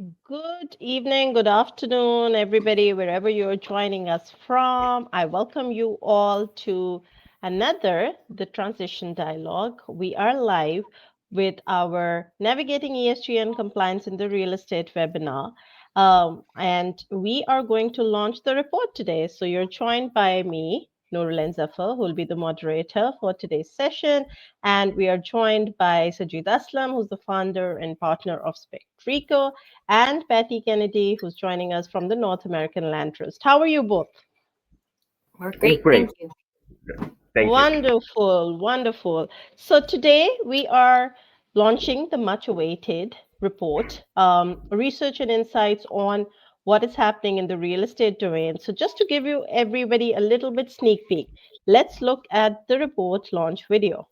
Good evening, good afternoon, everybody, wherever you're joining us from. I welcome you all to another The Transition Dialogue. We are live with our Navigating ESG and Compliance in the Real Estate webinar. And we are going to launch the report today. So you're joined by me, Nurul Zafar, who will be the moderator for today's session. And we are joined by Sajid Aslam, who's the founder and partner of Spectreco, and Patty Kennedy, who's joining us from the North American Land Trust. How are you both? We're great, Great. thank you. Thank you. Wonderful, wonderful. So today we are launching the much awaited report, research and insights on what is happening in the real estate domain. So just to give you everybody a little bit sneak peek, let's look at the report launch video.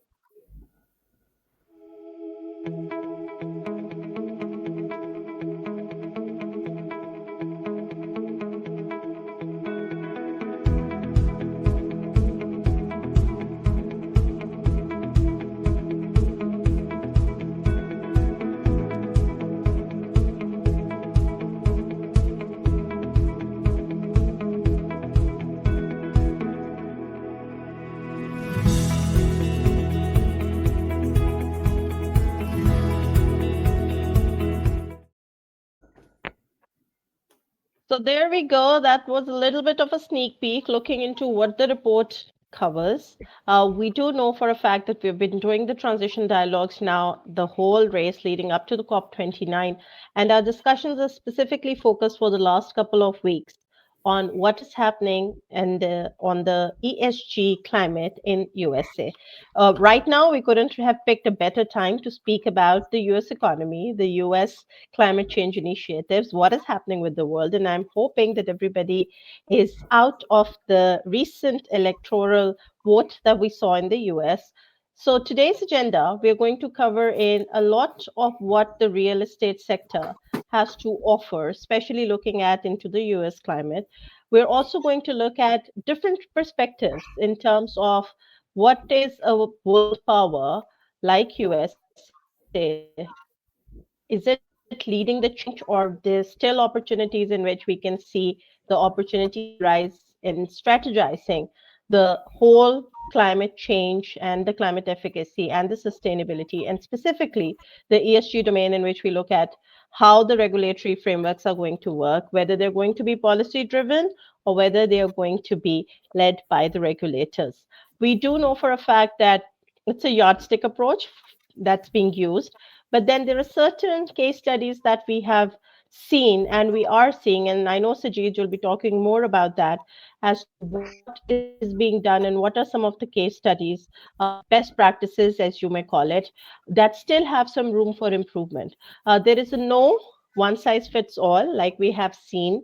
So there we go. That was a little bit of a sneak peek looking into what the report covers. We do know for a fact that we've been doing the transition dialogues now, the whole race leading up to the COP29, and our discussions are specifically focused for the last couple of weeks on what is happening and on the ESG climate in USA. Right now, we couldn't have picked a better time to speak about the US economy, the US climate change initiatives, what is happening with the world. And I'm hoping that everybody is out of the recent electoral vote that we saw in the US. So, today's agenda, we're going to cover in a lot of what the real estate sector has to offer, especially looking at into the US climate. We're also going to look at different perspectives in terms of what is a world power like USA, is it leading the change, or there's still opportunities in which we can see the opportunities rise in strategizing the whole climate change and the climate efficacy and the sustainability, and specifically the ESG domain, in which we look at how the regulatory frameworks are going to work, whether they're going to be policy driven or whether they are going to be led by the regulators. We do know for a fact that it's a yardstick approach that's being used, but then there are certain case studies that we have seen and we are seeing, and I know Sajid will be talking more about that as to what is being done and what are some of the case studies, best practices, as you may call it, that still have some room for improvement. There is a no one size fits all, like we have seen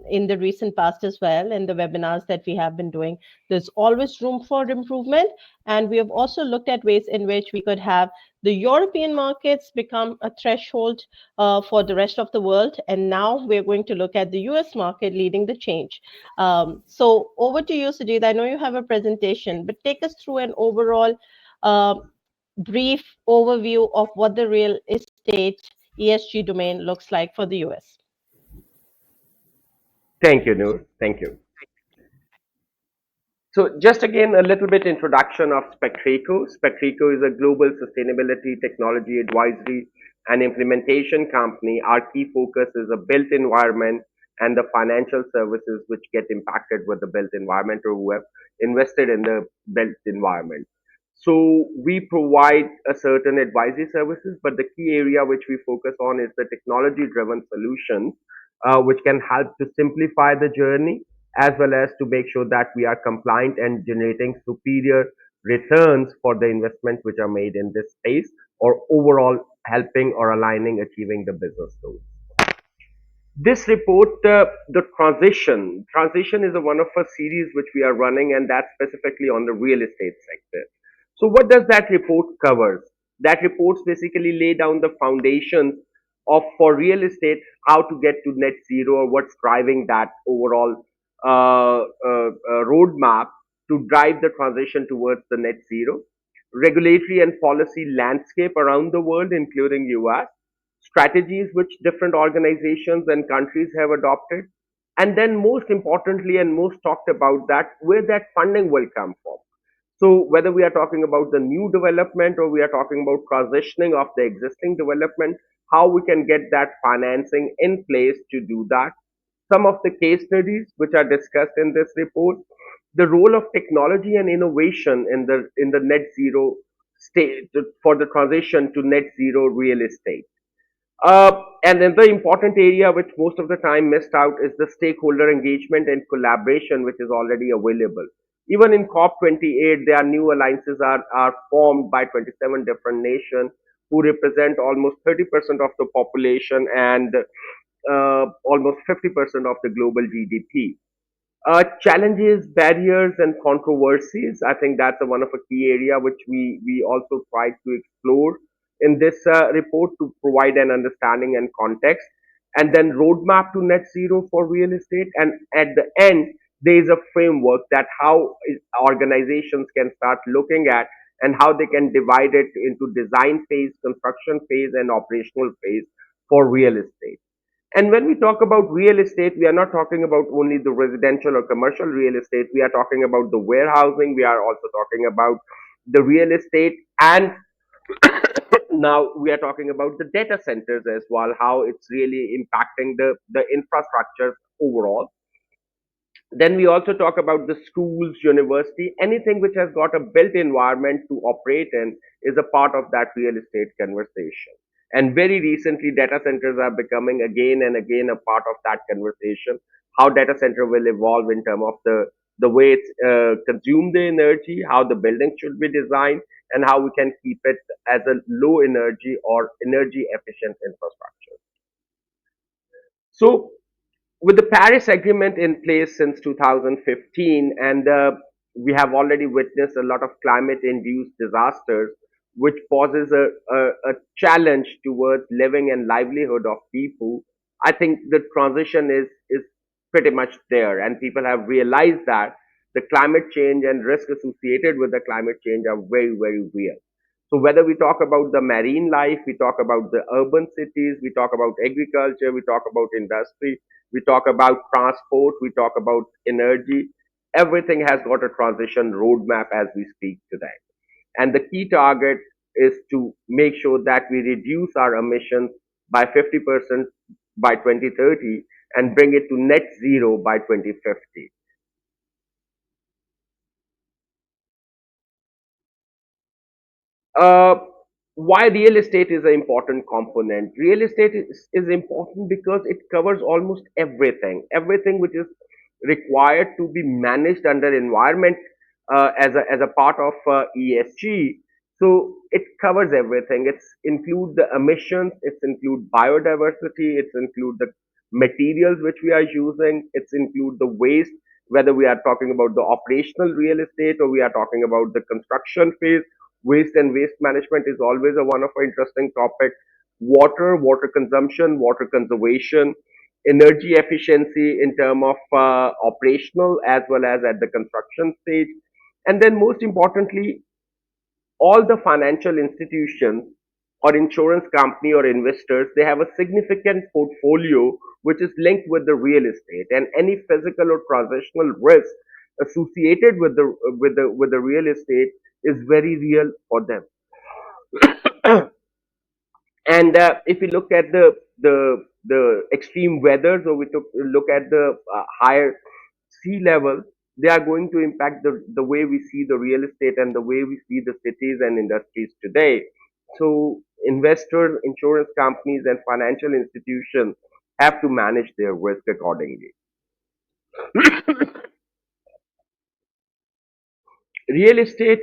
in the recent past as well, in the webinars that we have been doing. There's always room for improvement. And we have also looked at ways in which we could have the European markets become a threshold for the rest of the world. And now we're going to look at the US market leading the change. So over to you, Sujit. I know you have a presentation, but take us through an overall uh, brief overview of what the real estate ESG domain looks like for the US. Thank you, Noor. Thank you. So just again, a little bit introduction of Spectreco. Spectreco is a global sustainability technology advisory and implementation company. Our key focus is a built environment and the financial services which get impacted with the built environment or who have invested in the built environment. So we provide a certain advisory services, but the key area which we focus on is the technology driven solutions, which can help to simplify the journey as well as to make sure that we are compliant and generating superior returns for the investments which are made in this space, or overall helping or aligning achieving the business goals. This report, the transition is one of a series which we are running, and that's specifically on the real estate sector. So what does that report covers? That reports basically lay down the foundations of for real estate, how to get to net zero, or what's driving that overall roadmap to drive the transition towards the net zero, regulatory and policy landscape around the world, including US, strategies which different organizations and countries have adopted, and then most importantly and most talked about, that where that funding will come from. So whether we are talking about the new development or we are talking about transitioning of the existing development, how we can get that financing in place to do that. Some of the case studies which are discussed in this report, the role of technology and innovation in the net zero state for the transition to net zero real estate. And then the important area which most of the time missed out is the stakeholder engagement and collaboration, which is already available. Even in COP28, there are new alliances are formed by 27 different nations who represent almost 30% of the population and almost 50% of the global GDP. Challenges, barriers, and controversies. I think that's one of a key area which we also tried to explore in this report to provide an understanding and context. And then roadmap to net zero for real estate. And at the end, there is a framework that how organizations can start looking at and how they can divide it into design phase, construction phase, and operational phase for real estate. And when we talk about real estate, we are not talking about only the residential or commercial real estate. We are talking about the warehousing. We are also talking about the real estate. And now we are talking about the data centers as well, how it's really impacting the infrastructure overall. Then we also talk about the schools, university, anything which has got a built environment to operate in is a part of that real estate conversation. And very recently, data centers are becoming again and again a part of that conversation. How data center will evolve in terms of the way it's consume the energy, how the building should be designed, and how we can keep it as a low energy or energy efficient infrastructure. So with the Paris Agreement in place since 2015, and we have already witnessed a lot of climate induced disasters, which poses a challenge towards living and livelihood of people. I think the transition is pretty much there, and people have realized that the climate change and risk associated with the climate change are very, very real. So whether we talk about the marine life, we talk about the urban cities, we talk about agriculture, we talk about industry, we talk about transport, we talk about energy, everything has got a transition roadmap as we speak today. And the key target is to make sure that we reduce our emissions by 50% by 2030 and bring it to net zero by 2050. Uh, why real estate is an important component? Real estate is important because it covers almost everything which is required to be managed under environment as a part of ESG. So it covers everything. It's include the emissions, it's include biodiversity, it's include the materials which we are using, it's include the waste, whether we are talking about the operational real estate or we are talking about the construction phase. Waste and waste management is always a one of our interesting topic. Water consumption, water conservation, energy efficiency in term of operational as well as at the construction stage. And then most importantly, all the financial institutions or insurance company or investors, they have a significant portfolio which is linked with the real estate, and any physical or transitional risk associated with the real estate is very real for them. And if we look at the extreme weather, so we took look at the higher sea level, they are going to impact the way we see the real estate and the way we see the cities and industries today. So investors, insurance companies, and financial institutions have to manage their risk accordingly. Real estate,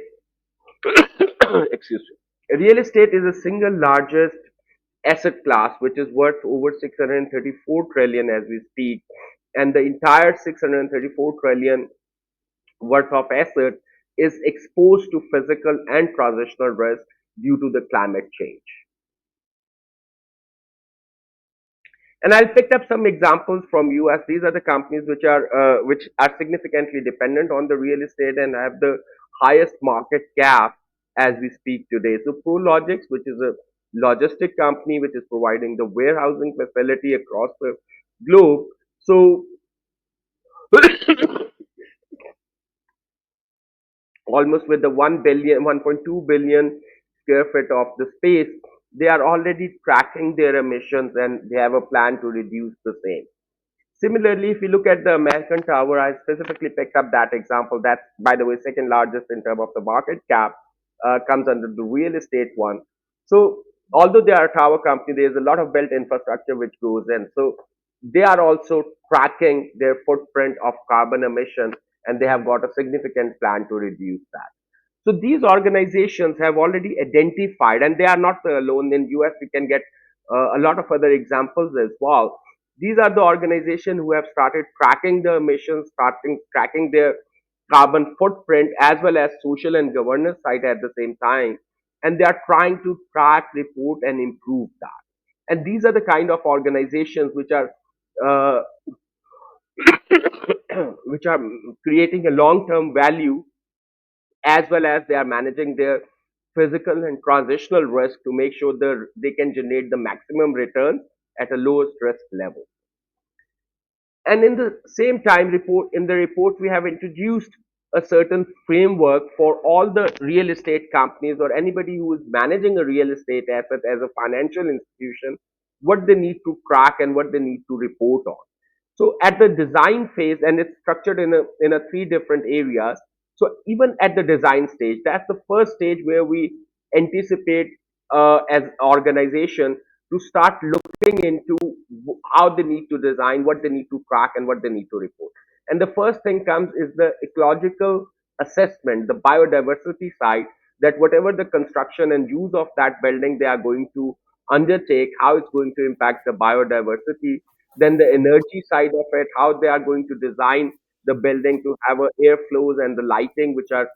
excuse me. Real estate is the single largest asset class which is worth over 634 trillion as we speak, and the entire 634 trillion worth of asset is exposed to physical and transitional risk due to the climate change. And I'll pick up some examples from US. These are the companies which are significantly dependent on the real estate and have the highest market cap as we speak today. So Prologix, which is a logistic company which is providing the warehousing facility across the globe. So almost with the 1 billion, 1.2 billion square feet of the space, they are already tracking their emissions and they have a plan to reduce the same. Similarly, if you look at the American Tower, I specifically picked up that example. That's, by the way, second largest in terms of the market cap, comes under the real estate one. So, although they are a tower company, there's a lot of built infrastructure which goes in. So, they are also tracking their footprint of carbon emission, and they have got a significant plan to reduce that. So these organizations have already identified, and they are not alone. In US, we can get a lot of other examples as well. These are the organizations who have started tracking the emissions, starting tracking their carbon footprint as well as social and governance side at the same time, and they are trying to track, report, and improve that. And these are the kind of organizations which are uh, which are creating a long-term value as well as they are managing their physical and transitional risk to make sure that they can generate the maximum return at a lowest risk level. And in the same time, report in the report we have introduced a certain framework for all the real estate companies or anybody who is managing a real estate asset as a financial institution, what they need to track and what they need to report on. So at the design phase, and it's structured in a three different areas. So even at the design stage, that's the first stage where we anticipate as organization to start looking into how they need to design, what they need to track, and what they need to report. And the first thing comes is the ecological assessment, the biodiversity side, that whatever the construction and use of that building they are going to undertake, how it's going to impact the biodiversity. Then the energy side of it, how they are going to design the building to have a airflows and the lighting, which are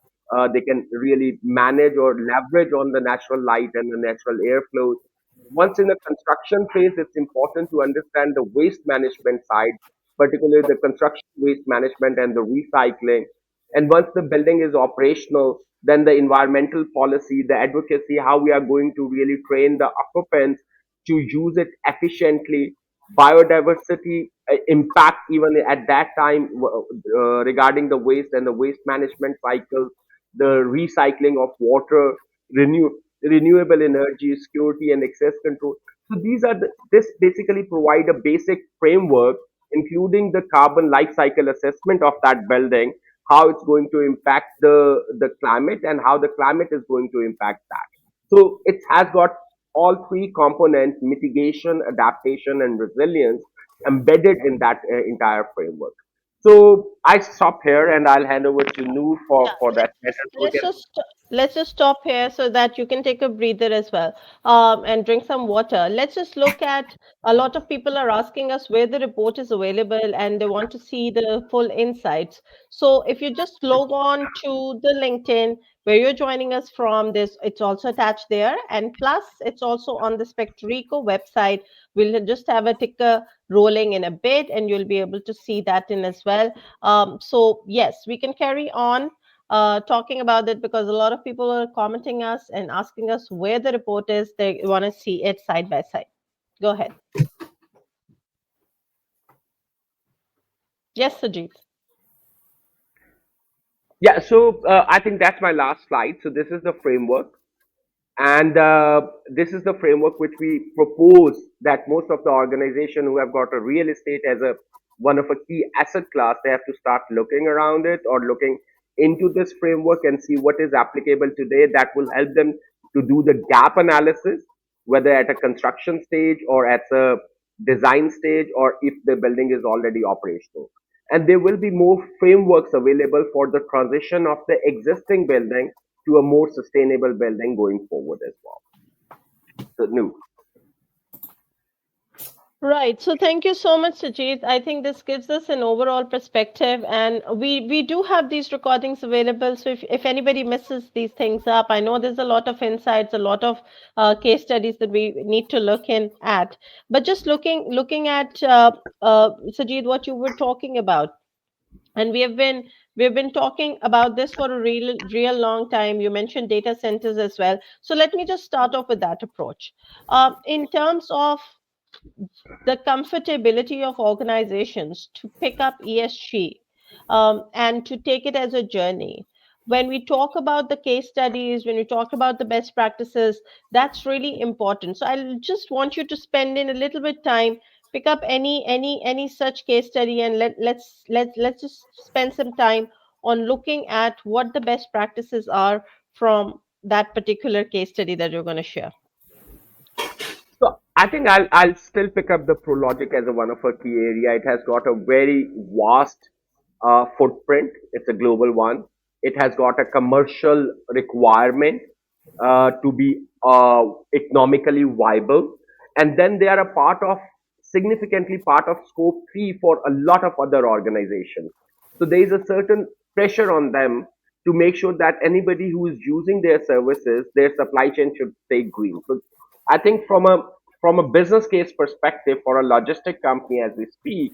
they can really manage or leverage on the natural light and the natural airflows. Once in the construction phase, it's important to understand the waste management side, particularly the construction waste management and the recycling. And once the building is operational, then the environmental policy, the advocacy, how we are going to really train the occupants to use it efficiently, biodiversity impact even at that time regarding the waste and the waste management cycle, the recycling of water, renewable energy, security and access control. So this basically provide a basic framework, including the carbon life cycle assessment of that building, how it's going to impact the climate and how the climate is going to impact that. So it has got all three components: mitigation, adaptation, and resilience embedded in that entire framework. So I stop here and I'll hand over to Noor Yeah, for that matter. So we can, let's just stop here so that you can take a breather as well, and drink some water. Let's just look at, a lot of people are asking us where the report is available and they want to see the full insights. So if you just log on to the LinkedIn where you're joining us from, this it's also attached there, and plus it's also on the Spectreco website. We'll just have a ticker rolling in a bit, and you'll be able to see that in as well. So yes, we can carry on talking about it because a lot of people are commenting us and asking us where the report is. They want to see it side by side. Go ahead. Yes, Sajid. yeah, so I think that's my last slide. So this is the framework. And this is the framework which we propose that most of the organization who have got a real estate as a one of a key asset class, they have to start looking around it or looking into this framework and see what is applicable today that will help them to do the gap analysis, whether at a construction stage or at a design stage or if the building is already operational. And there will be more frameworks available for the transition of the existing building to a more sustainable building going forward as well. So, new. Right. So thank you so much, Sajid. I think this gives us an overall perspective, and we do have these recordings available. So if anybody misses these things up, I know there's a lot of insights, a lot of case studies that we need to look in at. But just looking at Sajid, what you were talking about, and we have been We've been talking about this for a real long time. You mentioned data centers as well. So let me just start off with that approach. In terms of the comfortability of organizations to pick up ESG and to take it as a journey. When we talk about the case studies, when we talk about the best practices, that's really important. So I just want you to spend in a little bit time, pick up any such case study, and let's just spend some time on looking at what the best practices are from that particular case study that you're going to share. So I think I'll still pick up the ProLogic as a one of a key area. It has got a very vast footprint. It's a global one. It has got a commercial requirement to be economically viable, and then they are a part of significantly part of scope three for a lot of other organizations. So there is a certain pressure on them to make sure that anybody who is using their services, their supply chain should stay green. So I think from a business case perspective for a logistic company as we speak,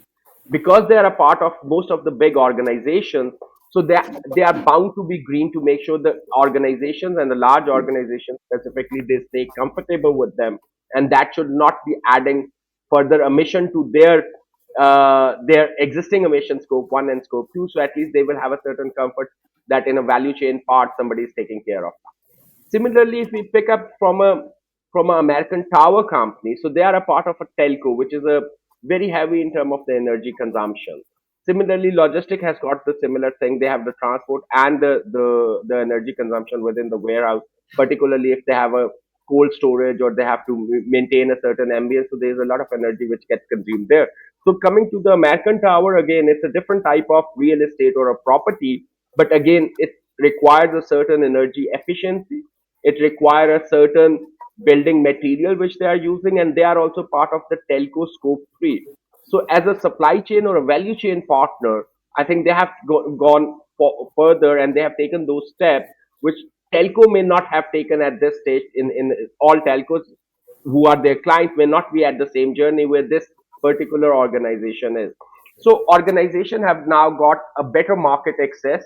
because they are a part of most of the big organizations, so they are bound to be green to make sure the organizations and the large organizations specifically they stay comfortable with them, and that should not be adding further emission to their existing emission scope one and scope two. So at least they will have a certain comfort that in a value chain part somebody is taking care of. Similarly, if we pick up from an American tower company, so they are a part of a telco, which is a very heavy in terms of the energy consumption. Similarly, logistic has got the similar thing. They have the transport and the energy consumption within the warehouse, particularly if they have a cold storage or they have to maintain a certain ambience. So there's a lot of energy which gets consumed there. So coming to the American tower again, it's a different type of real estate or a property, but again, it requires a certain energy efficiency. It requires a certain building material which they are using, and they are also part of the telco scope 3. So as a supply chain or a value chain partner, I think they have gone further and they have taken those steps which telco may not have taken at this stage. In all telcos who are their clients may not be at the same journey where this particular organization is. So organization have now got a better market access.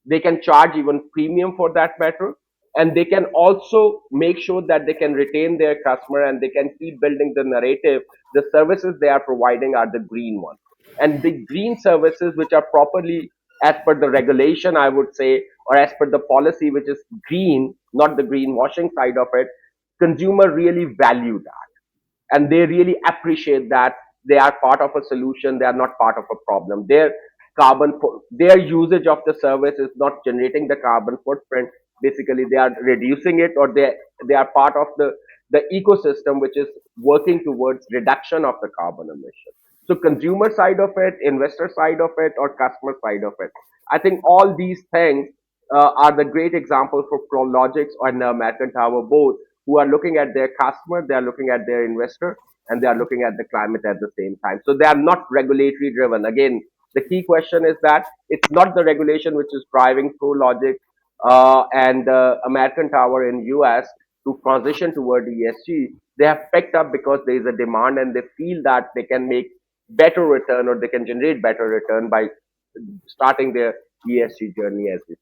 They can charge even premium for that matter, and they can also make sure that they can retain their customer and they can keep building the narrative. The services they are providing are the green ones, and the green services which are properly as per the regulation, I would say, or as per the policy which is green, not the greenwashing side of it. Consumer really value that, and they really appreciate that they are part of a solution, they are not part of a problem. Their usage of the service is not generating the carbon footprint. Basically they are reducing it, or they are part of the ecosystem which is working towards reduction of the carbon emission. So consumer side of it, investor side of it, or customer side of it, I think all these things are the great example for Prologics and American Tower both, who are looking at their customer, they are looking at their investor, and they are looking at the climate at the same time. So they are not regulatory driven. Again, the key question is that it's not the regulation which is driving ProLogic and American Tower in US to transition toward ESG. They have picked up because there is a demand and they feel that they can make better return or they can generate better return by starting their ESG journey as we.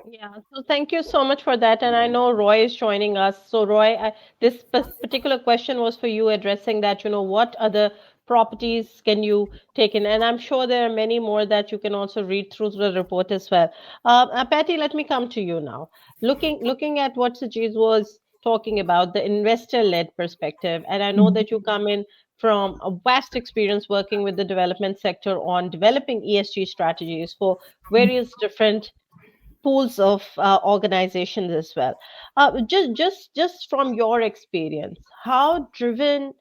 Yeah, so thank you so much for that. And I know Roy is joining us. So, Roy, this particular question was for you addressing that, what other properties can you take in? And I'm sure there are many more that you can also read through the report as well. Patty, let me come to you now. Looking at what Sajid was talking about, the investor-led perspective, and I know that you come in from a vast experience working with the development sector on developing ESG strategies for various different pools of organizations as well. Just from your experience, how driven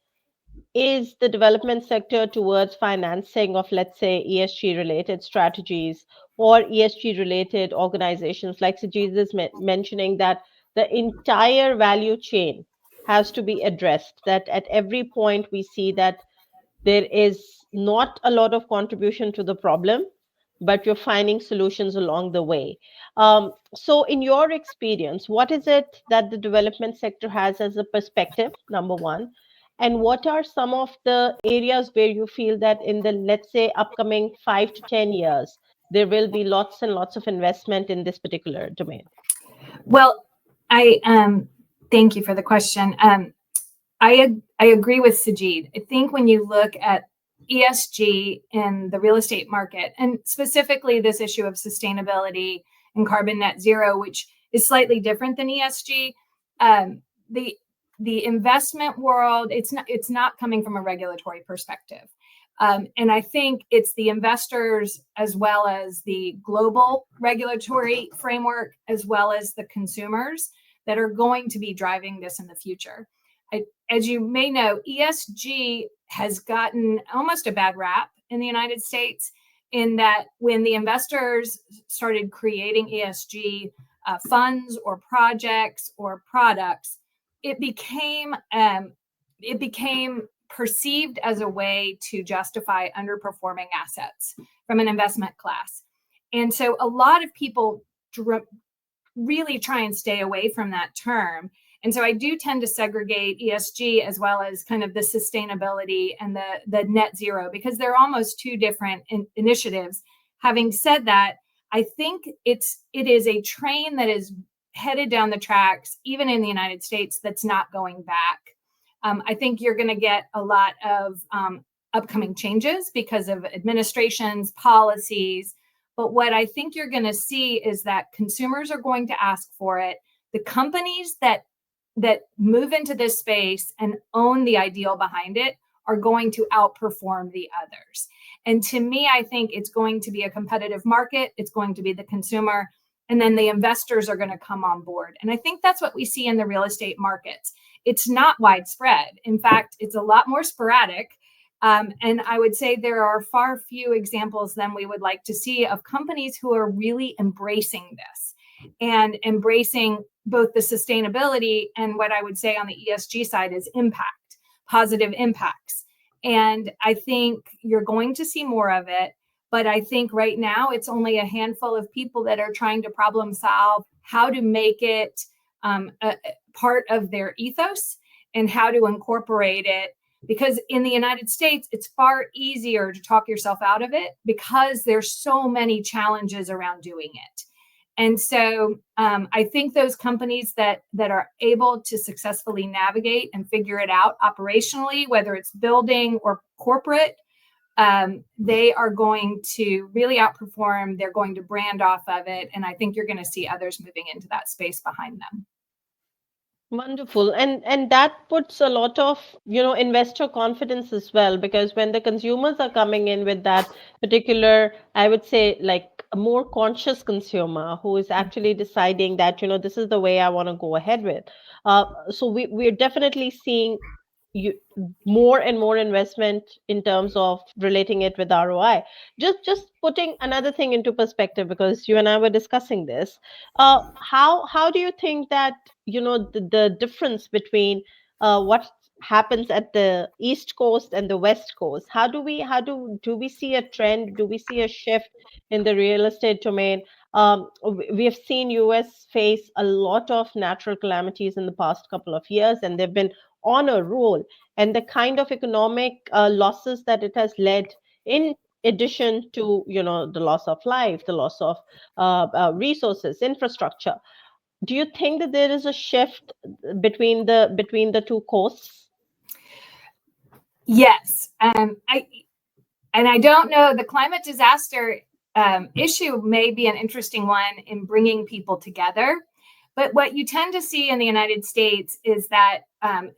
is the development sector towards financing of, let's say, ESG related strategies or ESG related organizations? Like Sajid is mentioning that the entire value chain has to be addressed. That at every point we see that there is not a lot of contribution to the problem, but you're finding solutions along the way. So, in your experience, what is it that the development sector has as a perspective, number one? And what are some of the areas where you feel that in the, let's say, upcoming 5 to 10 years, there will be lots and lots of investment in this particular domain? Well, I thank you for the question. I agree with Sajid. I think when you look at ESG in the real estate market, and specifically this issue of sustainability and carbon net zero, which is slightly different than ESG, the investment world, it's not coming from a regulatory perspective. And I think it's the investors, as well as the global regulatory framework, as well as the consumers, that are going to be driving this in the future. As you may know, ESG has gotten almost a bad rap in the United States, in that when the investors started creating ESG funds or projects or products, it became perceived as a way to justify underperforming assets from an investment class. And so a lot of people really try and stay away from that term. And so I do tend to segregate ESG as well as kind of the sustainability and the net zero, because they're almost two different initiatives. Having said that, I think it is a train that is headed down the tracks, even in the United States, that's not going back. I think you're going to get a lot of upcoming changes because of administrations, policies. But what I think you're going to see is that consumers are going to ask for it. The companies that move into this space and own the ideal behind it are going to outperform the others. And to me, I think it's going to be a competitive market. It's going to be the consumer, and then the investors are going to come on board. And I think that's what we see in the real estate markets. It's not widespread. In fact, it's a lot more sporadic. And I would say there are far few examples than we would like to see of companies who are really embracing this and embracing both the sustainability and what I would say on the ESG side is impact, positive impacts. And I think you're going to see more of it. But I think right now it's only a handful of people that are trying to problem solve how to make it a part of their ethos and how to incorporate it. Because in the United States, it's far easier to talk yourself out of it because there's so many challenges around doing it. And so I think those companies that are able to successfully navigate and figure it out operationally, whether it's building or corporate, they are going to really outperform. They're going to brand off of it. And I think you're going to see others moving into that space behind them. Wonderful. And that puts a lot of, investor confidence as well, because when the consumers are coming in with that particular, I would say, like a more conscious consumer who is actually deciding that, this is the way I want to go ahead with. So we're definitely seeing you more and more investment in terms of relating it with ROI. Just putting another thing into perspective, because you and I were discussing this. How do you think that the difference between what happens at the East Coast and the West Coast? Do we see a trend? Do we see a shift in the real estate domain? We have seen US face a lot of natural calamities in the past couple of years, and they've been on a roll, and the kind of economic losses that it has led, in addition to the loss of life, the loss of resources, infrastructure. Do you think that there is a shift between the two coasts? Yes. I don't know, the climate disaster issue may be an interesting one in bringing people together. But what you tend to see in the United States is that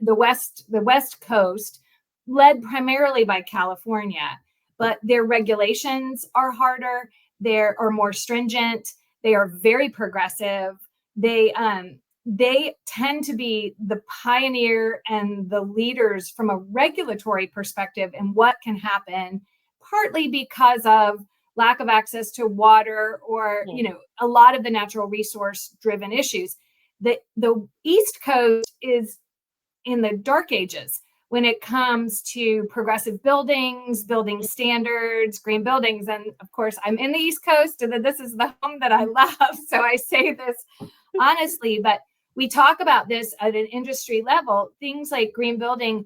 the West Coast, led primarily by California, but their regulations are harder, they are more stringent, they are very progressive. They tend to be the pioneer and the leaders from a regulatory perspective in what can happen, partly because of lack of access to water or a lot of the natural resource driven issues. The East Coast is in the dark ages when it comes to progressive buildings, building standards, green buildings. And of course, I'm in the East Coast, and this is the home that I love. So I say this honestly, but we talk about this at an industry level, things like green building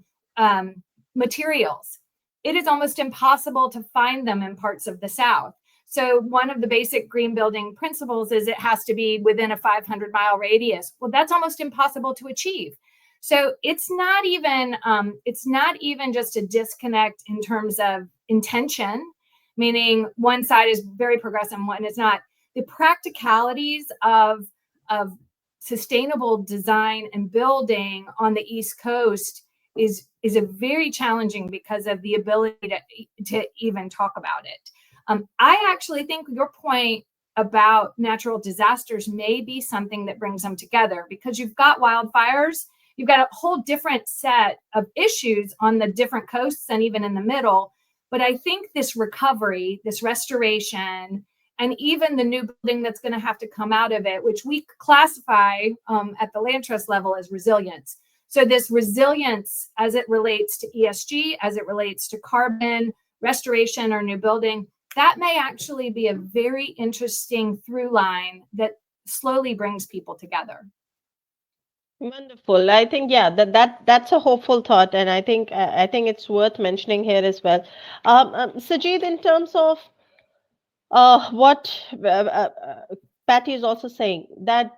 materials. It is almost impossible to find them in parts of the South. So one of the basic green building principles is it has to be within a 500-mile radius. Well, that's almost impossible to achieve. So it's not even just a disconnect in terms of intention, meaning one side is very progressive and one is not. The practicalities of sustainable design and building on the East Coast is a very challenging because of the ability to even talk about it. I actually think your point about natural disasters may be something that brings them together, because you've got wildfires, you've got a whole different set of issues on the different coasts and even in the middle. But I think this recovery, this restoration, and even the new building that's going to have to come out of it, which we classify at the land trust level as resilience. So this resilience as it relates to ESG, as it relates to carbon, restoration or new building, that may actually be a very interesting through line that slowly brings people together. Wonderful. I think yeah, that's a hopeful thought, and I think it's worth mentioning here as well. Sajid, in terms of what Patty is also saying, that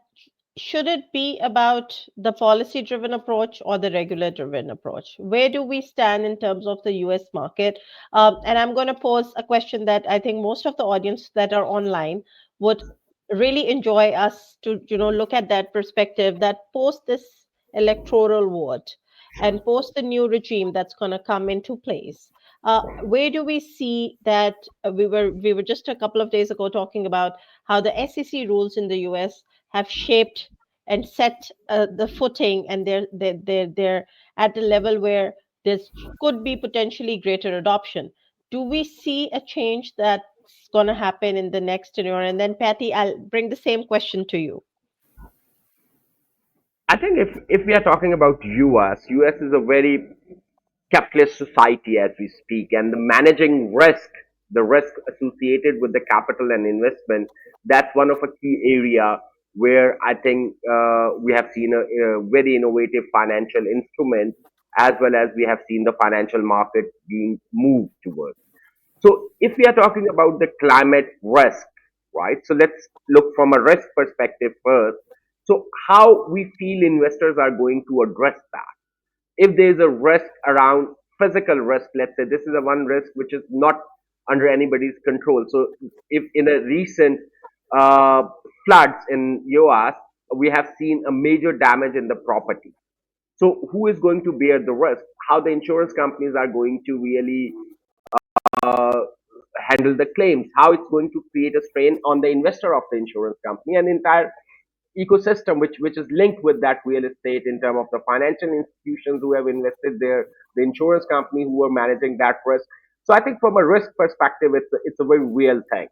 should it be about the policy driven approach or the regular driven approach? Where do we stand in terms of the US market? And I'm going to pose a question that I think most of the audience that are online would really enjoy us to look at that perspective, that post this electoral vote and post the new regime that's going to come into place, where do we see that we were just a couple of days ago talking about how the SEC rules in the US have shaped and set the footing, and they're at the level where there could be potentially greater adoption. Do we see a change that's going to happen in the next tenure? And then Patty, I'll bring the same question to you. I think if we are talking about US is a very capitalist society as we speak, and the managing risk, the risk associated with the capital and investment, that's one of a key area where I think we have seen a very innovative financial instrument, as well as we have seen the financial market being moved towards. So if we are talking about the climate risk, right? So let's look from a risk perspective first. So how we feel investors are going to address that? If there is a risk around physical risk, let's say this is a one risk which is not under anybody's control. So if in a recent uh, floods in US, we have seen a major damage in the property. So who is going to bear the risk? How the insurance companies are going to really uh, handle the claims? How it's going to create a strain on the investor of the insurance company and entire ecosystem which is linked with that real estate in terms of the financial institutions who have invested there, the insurance company who are managing that risk. So I think from a risk perspective, it's a very real thing.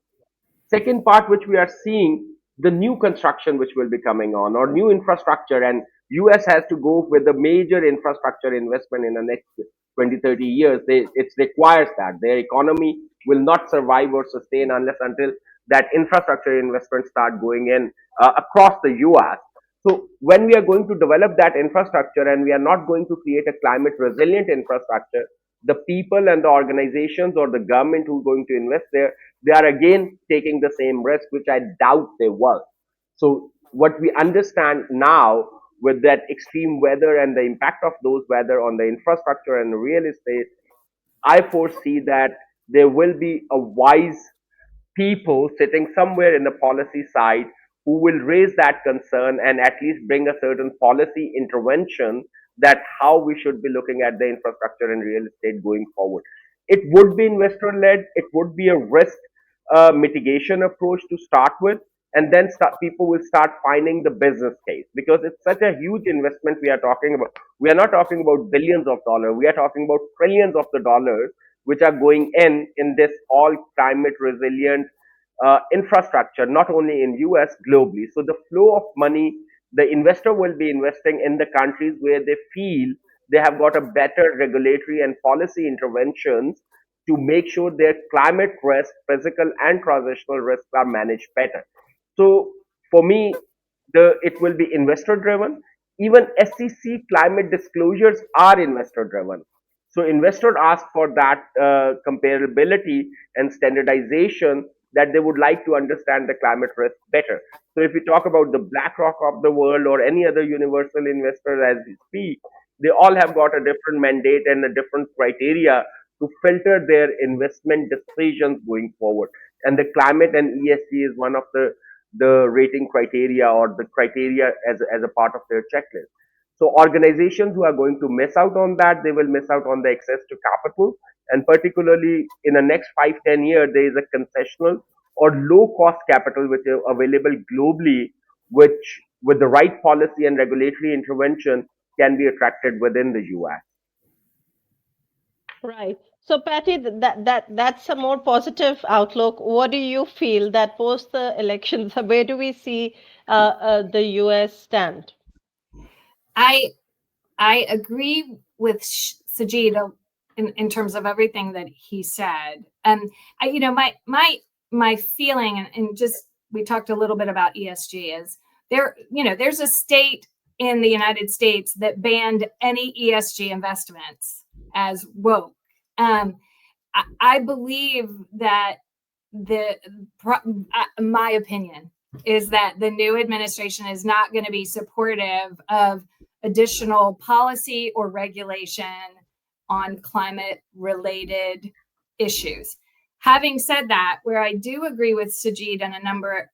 Second part, which we are seeing, the new construction which will be coming on or new infrastructure, and US has to go with a major infrastructure investment in the next 20, 30 years. It requires that. Their economy will not survive or sustain unless until that infrastructure investment start going in across the US. So when we are going to develop that infrastructure and we are not going to create a climate resilient infrastructure, the people and the organizations or the government who are going to invest there, they are again taking the same risk, which I doubt they will. So what we understand now with that extreme weather and the impact of those weather on the infrastructure and real estate, I foresee that there will be a wise people sitting somewhere in the policy side who will raise that concern and at least bring a certain policy intervention that how we should be looking at the infrastructure and real estate going forward. It would be investor led, it would be a risk mitigation approach to start with, and then people will start finding the business case because it's such a huge investment we are talking about. We are not talking about billions of dollars, we are talking about trillions of the dollars which are going in this all climate resilient infrastructure, not only in US, globally. So the flow of money, the investor will be investing in the countries where they feel they have got a better regulatory and policy interventions to make sure their climate risk, physical and transitional risks are managed better. So for me, it will be investor driven. Even SEC climate disclosures are investor driven. So investor ask for that comparability and standardization that they would like to understand the climate risk better. So if we talk about the BlackRock of the world or any other universal investor as we speak, they all have got a different mandate and a different criteria to filter their investment decisions going forward. And the climate and ESG is one of the rating criteria or the criteria as a part of their checklist. So organizations who are going to miss out on that, they will miss out on the access to capital. And particularly in the next 5-10 years, there is a concessional or low cost capital which is available globally, which with the right policy and regulatory intervention can be attracted within the US. Right. So, Patty, that's a more positive outlook. What do you feel that post the elections, where do we see the US stand? I I agree with Sajid in terms of everything that he said. I, my feeling, and just we talked a little bit about ESG, is there's a state in the United States that banned any ESG investments as woke. I believe that my opinion is that the new administration is not going to be supportive of additional policy or regulation on climate related issues. Having said that, where I do agree with Sajid on a number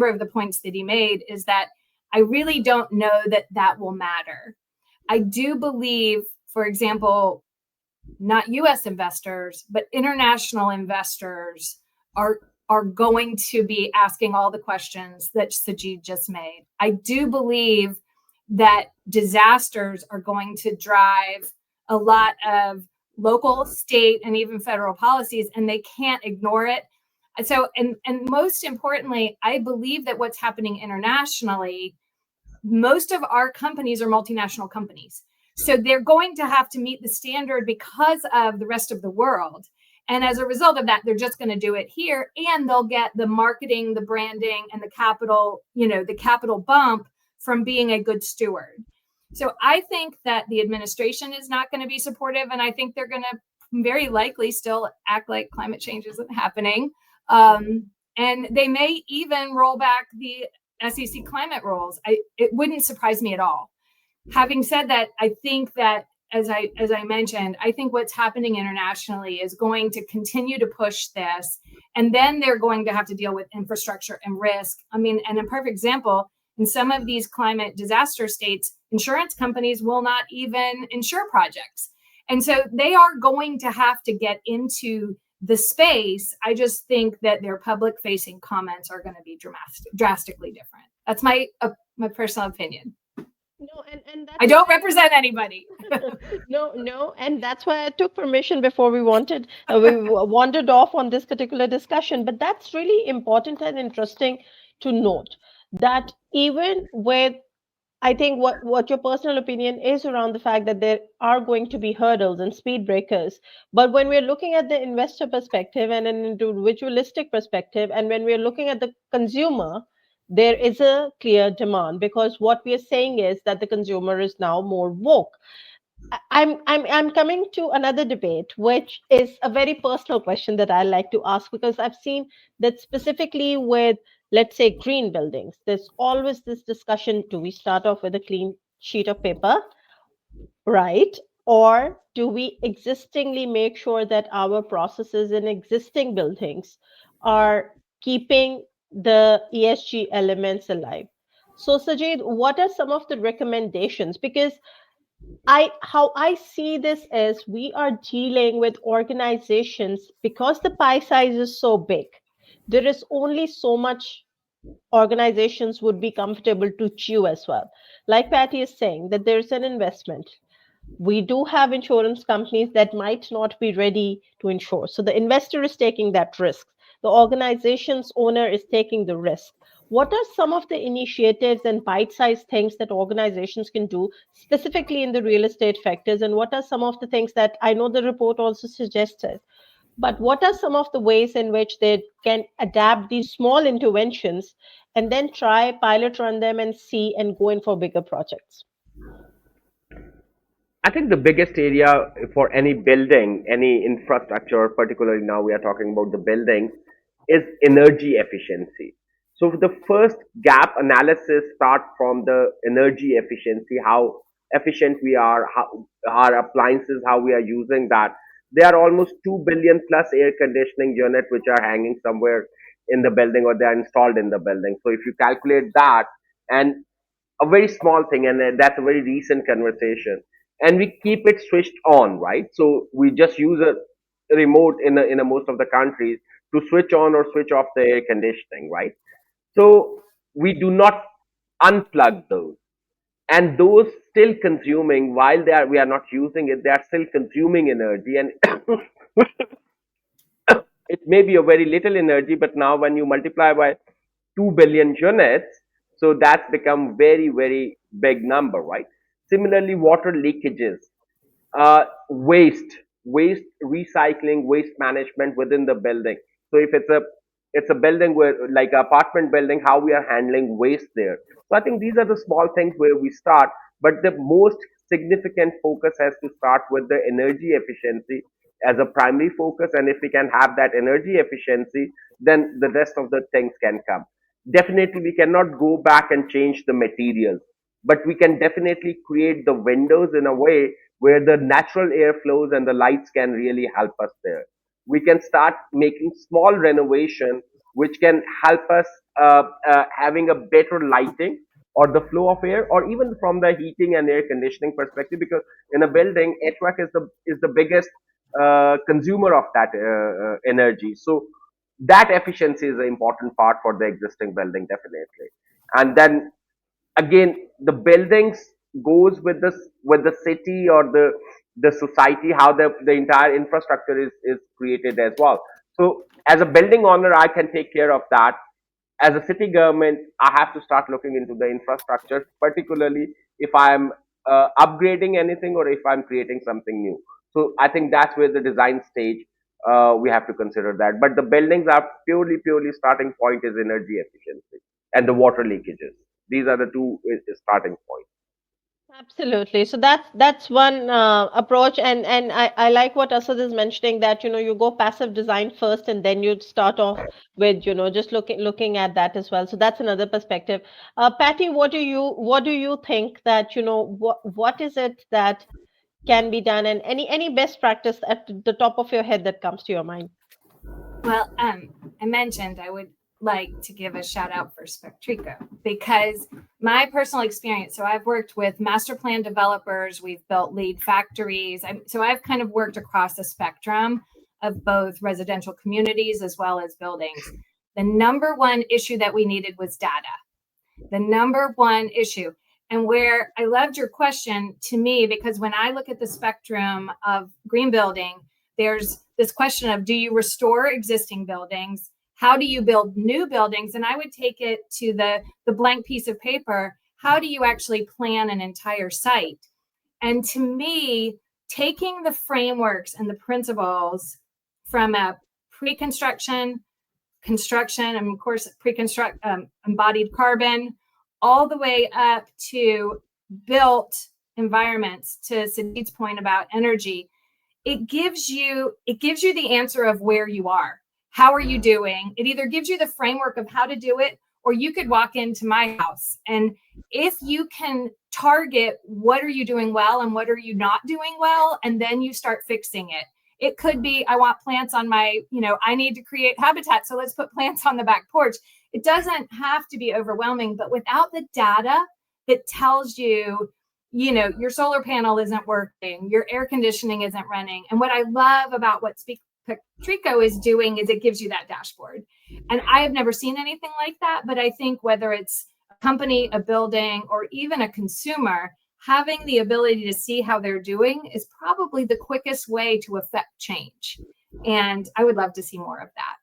of the points that he made is that I really don't know that that will matter. I do believe, for example, not US investors, but international investors are going to be asking all the questions that Sajid just made. I do believe that disasters are going to drive a lot of local, state, and even federal policies, and they can't ignore it. So, and most importantly, I believe that what's happening internationally, most of our companies are multinational companies. So they're going to have to meet the standard because of the rest of the world. And as a result of that, they're just going to do it here, and they'll get the marketing, the branding, and the capital bump from being a good steward. So I think that the administration is not going to be supportive, and I think they're going to very likely still act like climate change isn't happening. And they may even roll back the SEC climate rules. It wouldn't surprise me at all. Having said that, I think that as I mentioned, I think what's happening internationally is going to continue to push this, and then they're going to have to deal with infrastructure and risk. I mean, and a perfect example, in some of these climate disaster states, insurance companies will not even insure projects. And so they are going to have to get into the space. I just think that their public facing comments are going to be drastically different. That's my personal opinion. No, and I don't represent anybody. No, and that's why I took permission before we wandered off on this particular discussion. But that's really important and interesting to note that even with, I think what your personal opinion is around the fact that there are going to be hurdles and speed breakers. But when we're looking at the investor perspective and an individualistic perspective, and when we're looking at the consumer, there is a clear demand, because what we are saying is that the consumer is now more woke. I'm coming to another debate, which is a very personal question that I like to ask, because I've seen that specifically with, let's say, green buildings, there's always this discussion: do we start off with a clean sheet of paper, right? Or do we existingly make sure that our processes in existing buildings are keeping the ESG elements alive? So, Sajid, what are some of the recommendations? Because how I see this is we are dealing with organizations, because the pie size is so big. There is only so much organizations would be comfortable to chew as well. Like Patty is saying, that there's an investment. We do have insurance companies that might not be ready to insure. So the investor is taking that risk. The organization's owner is taking the risk. What are some of the initiatives and bite sized things that organizations can do specifically in the real estate factors? And what are some of the things that I know the report also suggested? But what are some of the ways in which they can adapt these small interventions and then try pilot run them and see and go in for bigger projects? I think the biggest area for any building, any infrastructure, particularly now we are talking about the buildings, is energy efficiency. So the first gap analysis start from the energy efficiency, how efficient we are, how our appliances, how we are using that. There are almost 2 billion plus air conditioning units which are hanging somewhere in the building or they are installed in the building. So if you calculate that, and a very small thing, and that's a very recent conversation, and we keep it switched on, right? So we just use a remote in most of the countries to switch on or switch off the air conditioning, right? So we do not unplug those, and those still consuming while we are not using it, they are still consuming energy, and it may be a very little energy, but now when you multiply by 2 billion units, so that's become very, very big number, right? Similarly, water leakages, waste recycling, waste management within the building. So if it's a building where like apartment building, how we are handling waste there. So I think these are the small things where we start, but the most significant focus has to start with the energy efficiency as a primary focus. And if we can have that energy efficiency, then the rest of the things can come. Definitely we cannot go back and change the materials, but we can definitely create the windows in a way where the natural air flows and the lights can really help us there. We can start making small renovation which can help us having a better lighting or the flow of air, or even from the heating and air conditioning perspective, because in a building HVAC is the biggest consumer of that energy. So that efficiency is an important part for the existing building, definitely. And then again, the buildings goes with the city or the society, how the entire infrastructure is created as well. So as a building owner, I can take care of that. As a city government, I have to start looking into the infrastructure, particularly if I'm upgrading anything or if I'm creating something new. So I think that's where the design stage, we have to consider that. But the buildings are purely starting point is energy efficiency and the water leakages. These are the two starting points. Absolutely. So that's one approach, and I like what Asad is mentioning, that you go passive design first, and then you start off with just looking at that as well. So that's another perspective. Patty, what do you think that what is it that can be done, and any best practice at the top of your head that comes to your mind? Well, I mentioned I would like to give a shout out for Spectreco because my personal experience. So I've worked with master plan developers. We've built lead factories. So I've kind of worked across the spectrum of both residential communities as well as buildings. The number one issue that we needed was data. The number one issue. And where I loved your question to me, because when I look at the spectrum of green building, there's this question of, do you restore existing buildings? How do you build new buildings? And I would take it to the blank piece of paper. How do you actually plan an entire site? And to me, taking the frameworks and the principles from a pre-construction, construction, and of course, pre-construct embodied carbon, all the way up to built environments, to Sajid's point about energy, it gives you the answer of where you are. How are you doing? It either gives you the framework of how to do it, or you could walk into my house, and if you can target what are you doing well and what are you not doing well, and then you start fixing it. It could be, I want plants on my, I need to create habitat, so let's put plants on the back porch. It doesn't have to be overwhelming, but without the data that tells you, your solar panel isn't working, your air conditioning isn't running. And what I love about what Spectreco is doing is it gives you that dashboard. And I have never seen anything like that, but I think whether it's a company, a building, or even a consumer, having the ability to see how they're doing is probably the quickest way to affect change. And I would love to see more of that.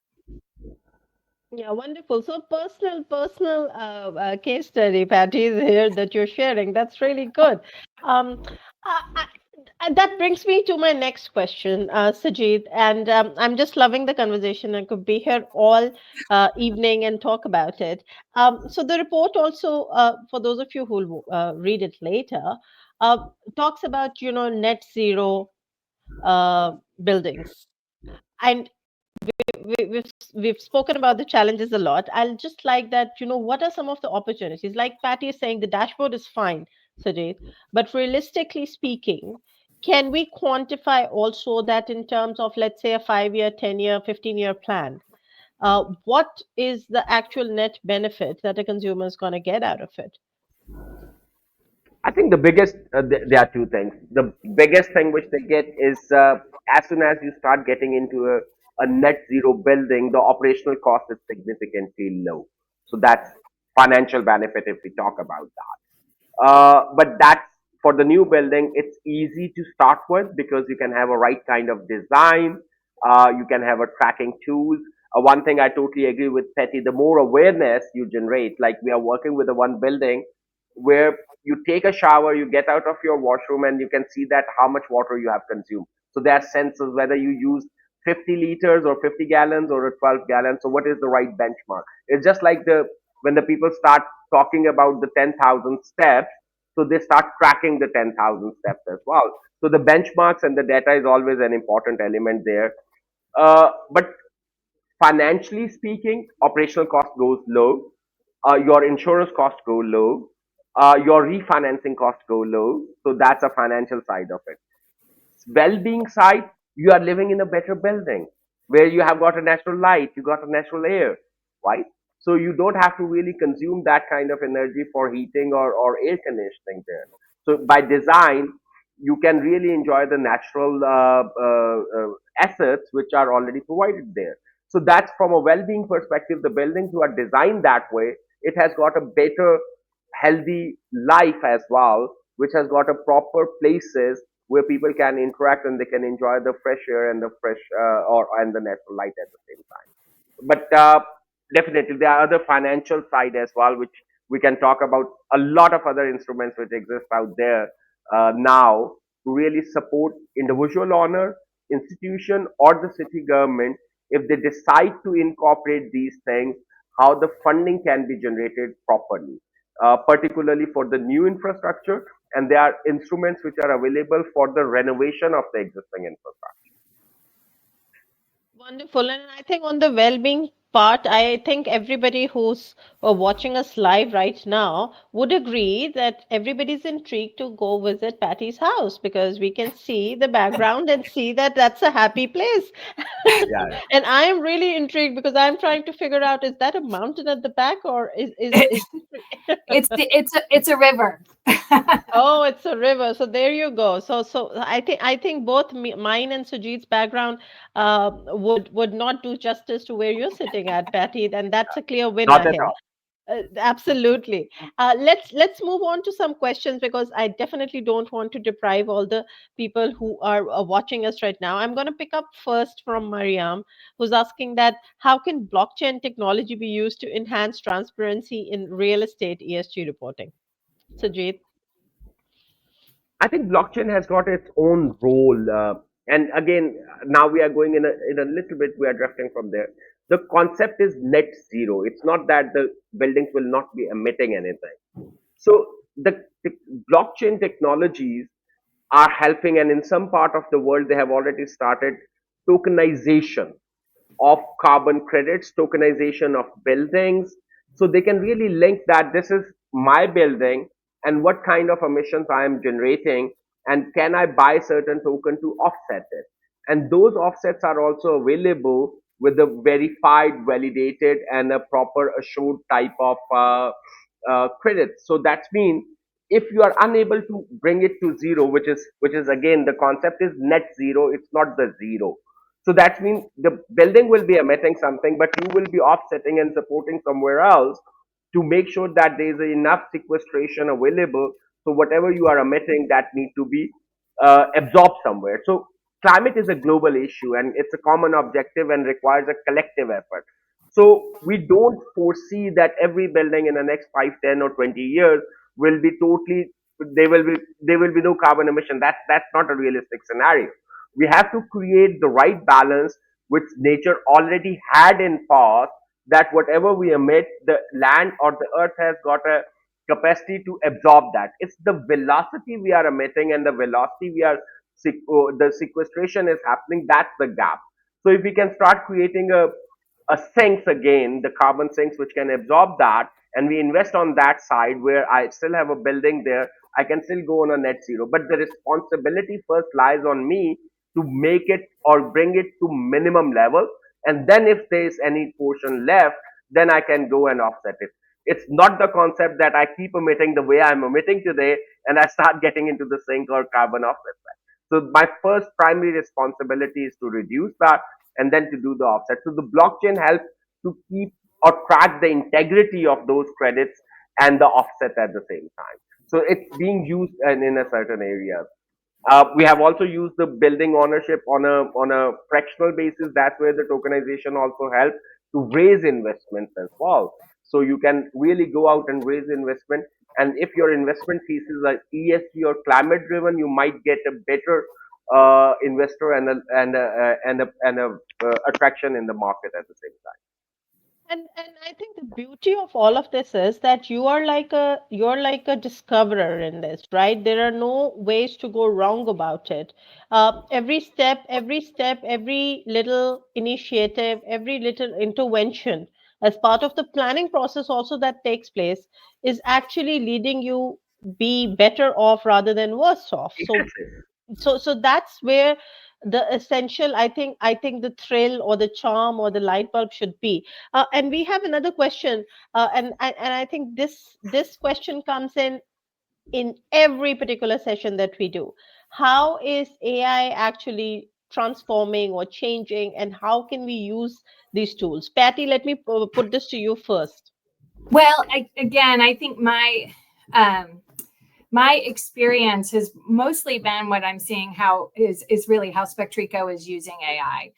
Yeah, wonderful. So personal case study, Patty, is here that you're sharing. That's really good. Um, that brings me to my next question, Sajid, and I'm just loving the conversation. I could be here all evening and talk about it. So the report also, for those of you who will read it later, uh, talks about net zero buildings, and we've spoken about the challenges a lot. I'll just like that, what are some of the opportunities? Like Patty is saying, the dashboard is fine, Sajid, but realistically speaking, can we quantify also that in terms of, let's say, a 5-year, 10-year, 15-year plan? What is the actual net benefit that a consumer is going to get out of it? I think the biggest, there are two things. The biggest thing which they get is as soon as you start getting into a net zero building, the operational cost is significantly low. So that's financial benefit if we talk about that. But that's for the new building, it's easy to start with because you can have a right kind of design. You can have a tracking tools. One thing I totally agree with Petty, the more awareness you generate, like we are working with the one building where you take a shower, you get out of your washroom and you can see that how much water you have consumed. So there are sensors whether you use 50 liters or 50 gallons or a 12 gallons. So what is the right benchmark? It's just like the when the people start talking about the 10,000 steps, so they start tracking the 10,000 steps as well. So the benchmarks and the data is always an important element there. But financially speaking, operational cost goes low, your insurance cost go low, your refinancing cost go low. So that's a financial side of it. Well-being side, you are living in a better building where you have got a natural light, you got a natural air, right? So you don't have to really consume that kind of energy for heating or air conditioning there. So by design, you can really enjoy the natural assets which are already provided there. So that's from a well-being perspective. The buildings who are designed that way, it has got a better, healthy life as well, which has got a proper places where people can interact and they can enjoy the fresh air and the fresh or and the natural light at the same time. But definitely there are other financial side as well, which we can talk about. A lot of other instruments which exist out there now to really support individual owner, institution, or the city government if they decide to incorporate these things, how the funding can be generated properly, particularly for the new infrastructure. And there are instruments which are available for the renovation of the existing infrastructure. Wonderful. And I think on the well-being part, I think everybody who's watching us live right now would agree that everybody's intrigued to go visit Patty's house because we can see the background and see that that's a happy place. Yeah. And I am really intrigued because I'm trying to figure out, is that a mountain at the back or is It's a river. Oh, it's a river. So there you go. So I think both mine and Sujit's background would not do justice to where you're sitting at, Patty, and that's a clear Not winner at here. all. Absolutely. Let's move on to some questions because I definitely don't want to deprive all the people who are watching us right now. I'm going to pick up first from Mariam, who's asking that how can blockchain technology be used to enhance transparency in real estate ESG reporting? Sujit. I think blockchain has got its own role. And again, now we are going in a little bit, we are drifting from there. The concept is net zero. It's not that the buildings will not be emitting anything. So the blockchain technologies are helping, and in some part of the world, they have already started tokenization of carbon credits, tokenization of buildings. So they can really link that this is my building and what kind of emissions I am generating, and can I buy certain token to offset it? And those offsets are also available with the verified, validated, and a proper assured type of credits. So that's mean if you are unable to bring it to zero, which is again the concept is net zero, it's not the zero. So that means the building will be emitting something, but you will be offsetting and supporting somewhere else to make sure that there is enough sequestration available. So whatever you are emitting, that need to be absorbed somewhere. So climate is a global issue and it's a common objective and requires a collective effort. So we don't foresee that every building in the next 5, 10, or 20 years will be totally there will be no carbon emission. That's not a realistic scenario. We have to create the right balance which nature already had in past, that whatever we emit, the land or the earth has got a capacity to absorb that. It's the velocity we are emitting and the velocity we are the sequestration is happening. That's the gap. So if we can start creating a sinks again, the carbon sinks which can absorb that, and we invest on that side where I still have a building there, I can still go on a net zero. But the responsibility first lies on me to make it or bring it to minimum level. And then if there's any portion left, then I can go and offset it. It's not the concept that I keep emitting the way I'm emitting today and I start getting into the sink or carbon offset. So my first primary responsibility is to reduce that and then to do the offset. So the blockchain helps to keep or track the integrity of those credits and the offset at the same time. So it's being used in a certain area. We have also used the building ownership on a fractional basis. That's where the tokenization also helps to raise investments as well. So you can really go out and raise investment. And if your investment thesis are ESG or climate driven, you might get a better investor and a attraction in the market at the same time. And I think the beauty of all of this is that you're like a discoverer in this, right? There are no ways to go wrong about it. Every little initiative, every little intervention as part of the planning process also that takes place is actually leading you be better off rather than worse off. So that's where the essential, I think the thrill or the charm or the light bulb should be. And we have another question, and I think this question comes in every particular session that we do. How is AI actually transforming or changing, and how can we use these tools? Patty, let me put this to you first. Well, again, I think um, my experience has mostly been what I'm seeing how is really how Spectreco is using AI.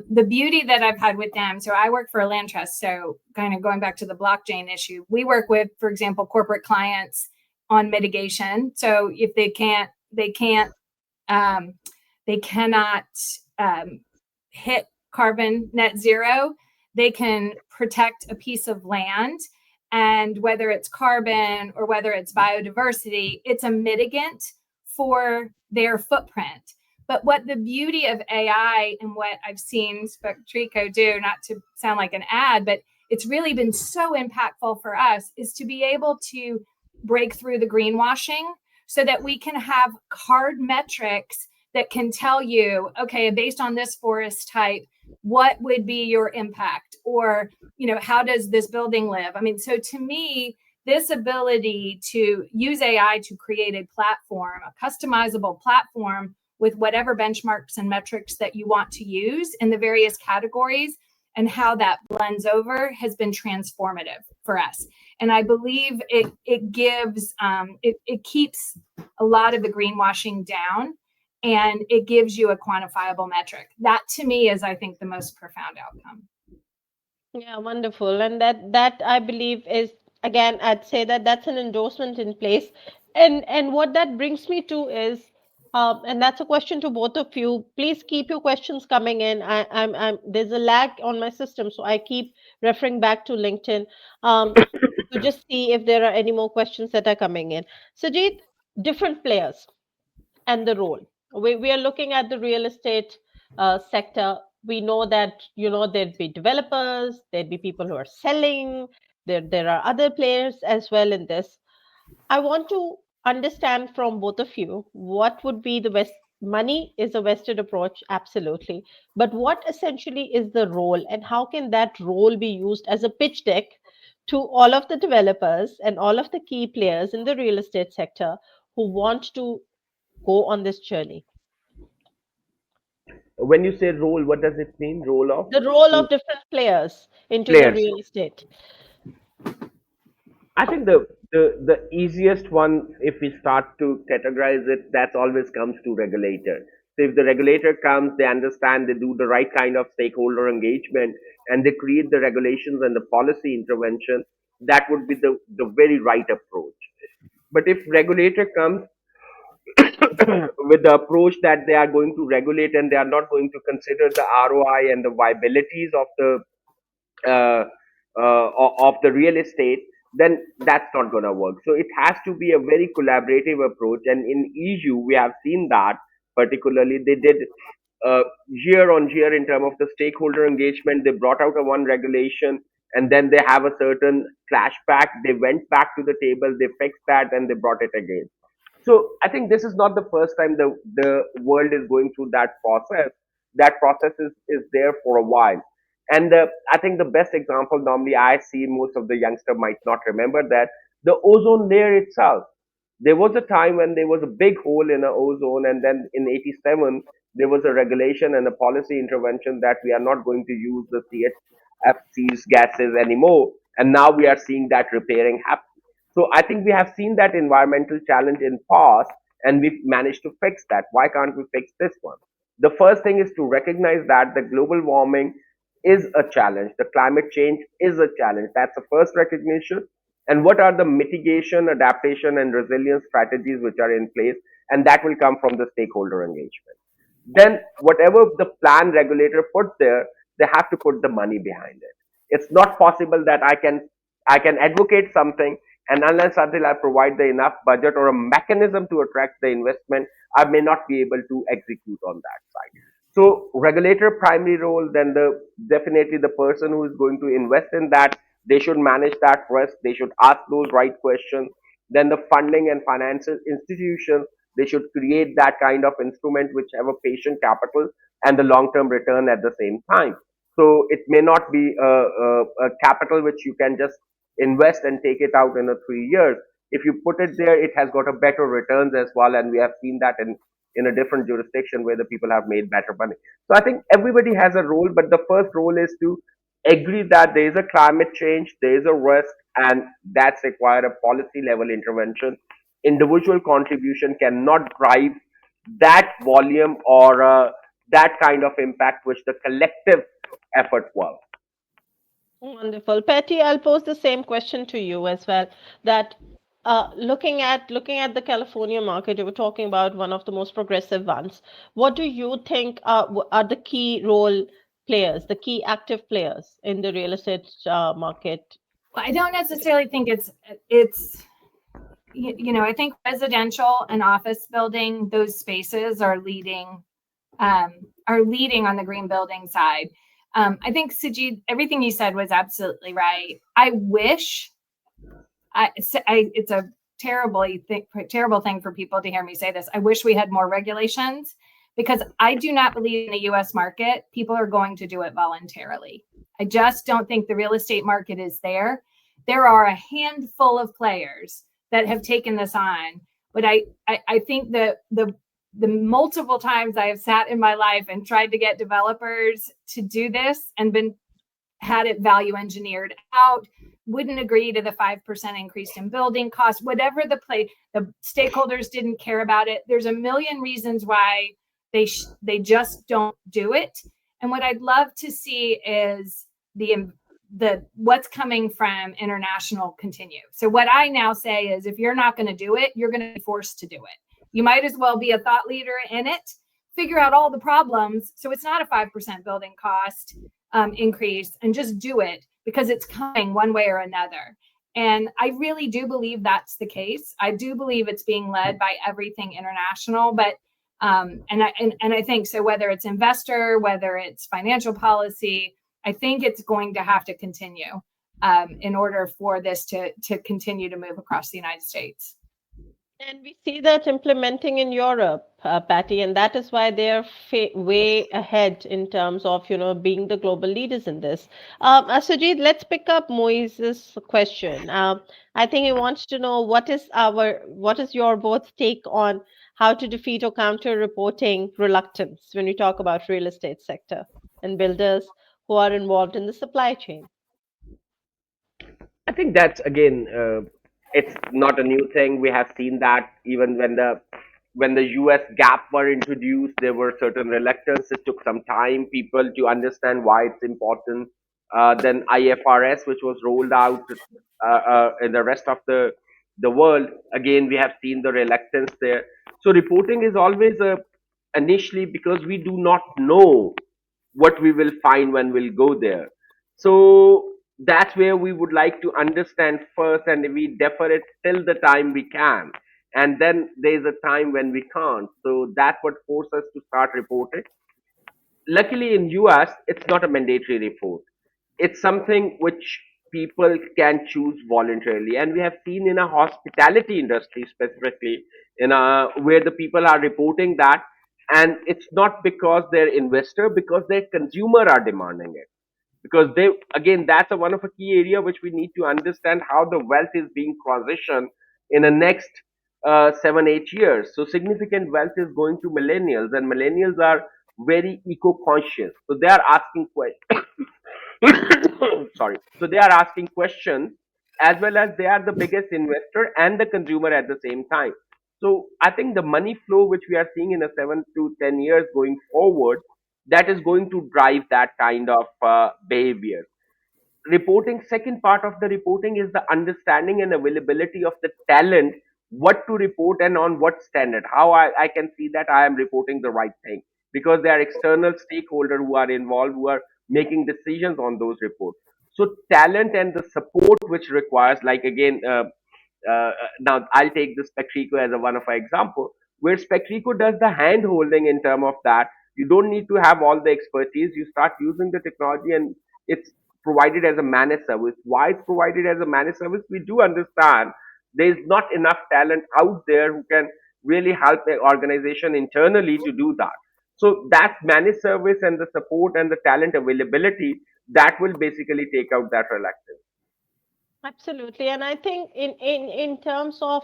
The beauty that I've had with them, so I work for a land trust, so kind of going back to the blockchain issue, we work with, for example, corporate clients on mitigation. So if um, they cannot um, hit carbon net zero, they can protect a piece of land. And whether it's carbon or whether it's biodiversity, it's a mitigant for their footprint. But what the beauty of AI and what I've seen Spectreco do, not to sound like an ad, but it's really been so impactful for us, is to be able to break through the greenwashing so that we can have hard metrics that can tell you, okay, based on this forest type, what would be your impact? Or, how does this building live? I mean, so to me, this ability to use AI to create a platform, a customizable platform with whatever benchmarks and metrics that you want to use in the various categories and how that blends over has been transformative for us. And I believe it gives it keeps a lot of the greenwashing down, and it gives you a quantifiable metric. That to me is, I think, the most profound outcome. Yeah, wonderful. And that I believe is, again, I'd say that that's an endorsement in place. And what that brings me to is, and that's a question to both of you. Please keep your questions coming in. I'm there's a lag on my system, so I keep referring back to LinkedIn to just see if there are any more questions that are coming in. Sajid, different players and the role. We are looking at the real estate sector. We know that there'd be developers, there'd be people who are selling. There are other players as well in this. I want to understand from both of you what would be the best. Money is a vested approach, absolutely. But what essentially is the role, and how can that role be used as a pitch deck to all of the developers and all of the key players in the real estate sector who want to go on this journey? When you say role, what does it mean? Role of The role who? of different players into the Players. real estate. I think the easiest one, if we start to categorize it, that always comes to regulator. So if the regulator comes, they understand, they do the right kind of stakeholder engagement, and they create the regulations and the policy intervention. That would be the very right approach. But if regulator comes with the approach that they are going to regulate and they are not going to consider the ROI and the viabilities uh, of the real estate, then that's not going to work. So it has to be a very collaborative approach. And in EU, we have seen that particularly they did. year on year in terms of the stakeholder engagement. They brought out a one regulation, and then they have a certain clashback. They went back to the table, they fixed that, and they brought it again. So I think this is not the first time the world is going through that process. That process is there for a while. And I think the best example normally I see, most of the youngster might not remember that, the ozone layer itself. There was a time when there was a big hole in the ozone, and then in 87, there was a regulation and a policy intervention that we are not going to use the CHFCs gases anymore. And now we are seeing that repairing happen. So I think we have seen that environmental challenge in past, and we've managed to fix that. Why can't we fix this one? The first thing is to recognize that the global warming is a challenge. The climate change is a challenge. That's the first recognition. And what are the mitigation, adaptation, and resilience strategies which are in place? And that will come from the stakeholder engagement. Then whatever the plan regulator put there, they have to put the money behind it. It's not possible that I can advocate something, and unless until I provide the enough budget or a mechanism to attract the investment, I may not be able to execute on that side. So regulator primary role, then the definitely the person who is going to invest in that, they should manage that risk, they should ask those right questions. Then the funding and financial institutions, they should create that kind of instrument which have a patient capital and the long term return at the same time. So it may not be a capital which you can just invest and take it out in a 3 years. If you put it there, it has got a better returns as well, and we have seen that in a different jurisdiction where the people have made better money. So I think everybody has a role, but the first role is to agree that there is a climate change, there is a risk, and that's require a policy level intervention. Individual contribution cannot drive that volume or that kind of impact which the collective effort was. Wonderful. Patty, I'll pose the same question to you as well. That looking at the California market, you were talking about one of the most progressive ones. What do you think are the key role players, the key active players in the real estate market? Well, I don't necessarily think it's I think residential and office building, those spaces are leading on the green building side. I think Sajid, everything you said was absolutely right. I wish it's a terrible thing for people to hear me say this. I wish we had more regulations, because I do not believe in the US market people are going to do it voluntarily. I just don't think the real estate market is there. There are a handful of players that have taken this on, but I think the multiple times I have sat in my life and tried to get developers to do this and had it value engineered out, wouldn't agree to the 5% increase in building costs, whatever the stakeholders didn't care about it. There's a million reasons why they just don't do it. And what I'd love to see is the what's coming from international continue. So what I now say is, if you're not going to do it, you're going to be forced to do it. You might as well be a thought leader in it, figure out all the problems, so it's not a 5% building cost increase, and just do it, because it's coming one way or another. And I really do believe that's the case. I do believe it's being led by everything international, but I think so, whether it's investor, whether it's financial policy, I think it's going to have to continue in order for this to continue to move across the United States. And we see that implementing in Europe, Patty, and that is why they are way ahead in terms of, being the global leaders in this. Sujit, let's pick up Moise's question. I think he wants to know what is your both take on how to defeat or counter reporting reluctance when we talk about real estate sector and builders who are involved in the supply chain. I think that's again, it's not a new thing. We have seen that even when the US gap were introduced, there were certain reluctance. It took some time people to understand why it's important. Then IFRS, which was rolled out in the rest of the world, again we have seen the reluctance there. So reporting is always a initially, because we do not know what we will find when we'll go there. So that's where we would like to understand first, and we defer it till the time we can. And then there's a time when we can't. So that's what forces us to start reporting. luckily in US, it's not a mandatory report. It's something which people can choose voluntarily. And we have seen in a hospitality industry specifically, where the people are reporting that, and it's not because they're investor, because their consumer are demanding it, because they, again, that's one of a key area which we need to understand how the wealth is being transitioned in the next 7 8 years. So significant wealth is going to millennials, and millennials are very eco-conscious, so they are asking questions. Sorry, so they are asking questions, as well as they are the biggest investor and the consumer at the same time. So I think the money flow which we are seeing in a 7 to 10 years going forward, that is going to drive that kind of behavior. Reporting, second part of the reporting is the understanding and availability of the talent, what to report and on what standard, how I can see that I am reporting the right thing, because there are external stakeholders who are involved, who are making decisions on those reports. So talent and the support which requires, like, again, now I'll take the Spectreco as a one of our example, where Spectreco does the hand holding in term of that. You don't need to have all the expertise. You start using the technology, and it's provided as a managed service. Why it's provided as a managed service? We do understand there's not enough talent out there who can really help the organization internally to do that. So that managed service and the support and the talent availability, that will basically take out that reluctance. Absolutely. And I think in terms of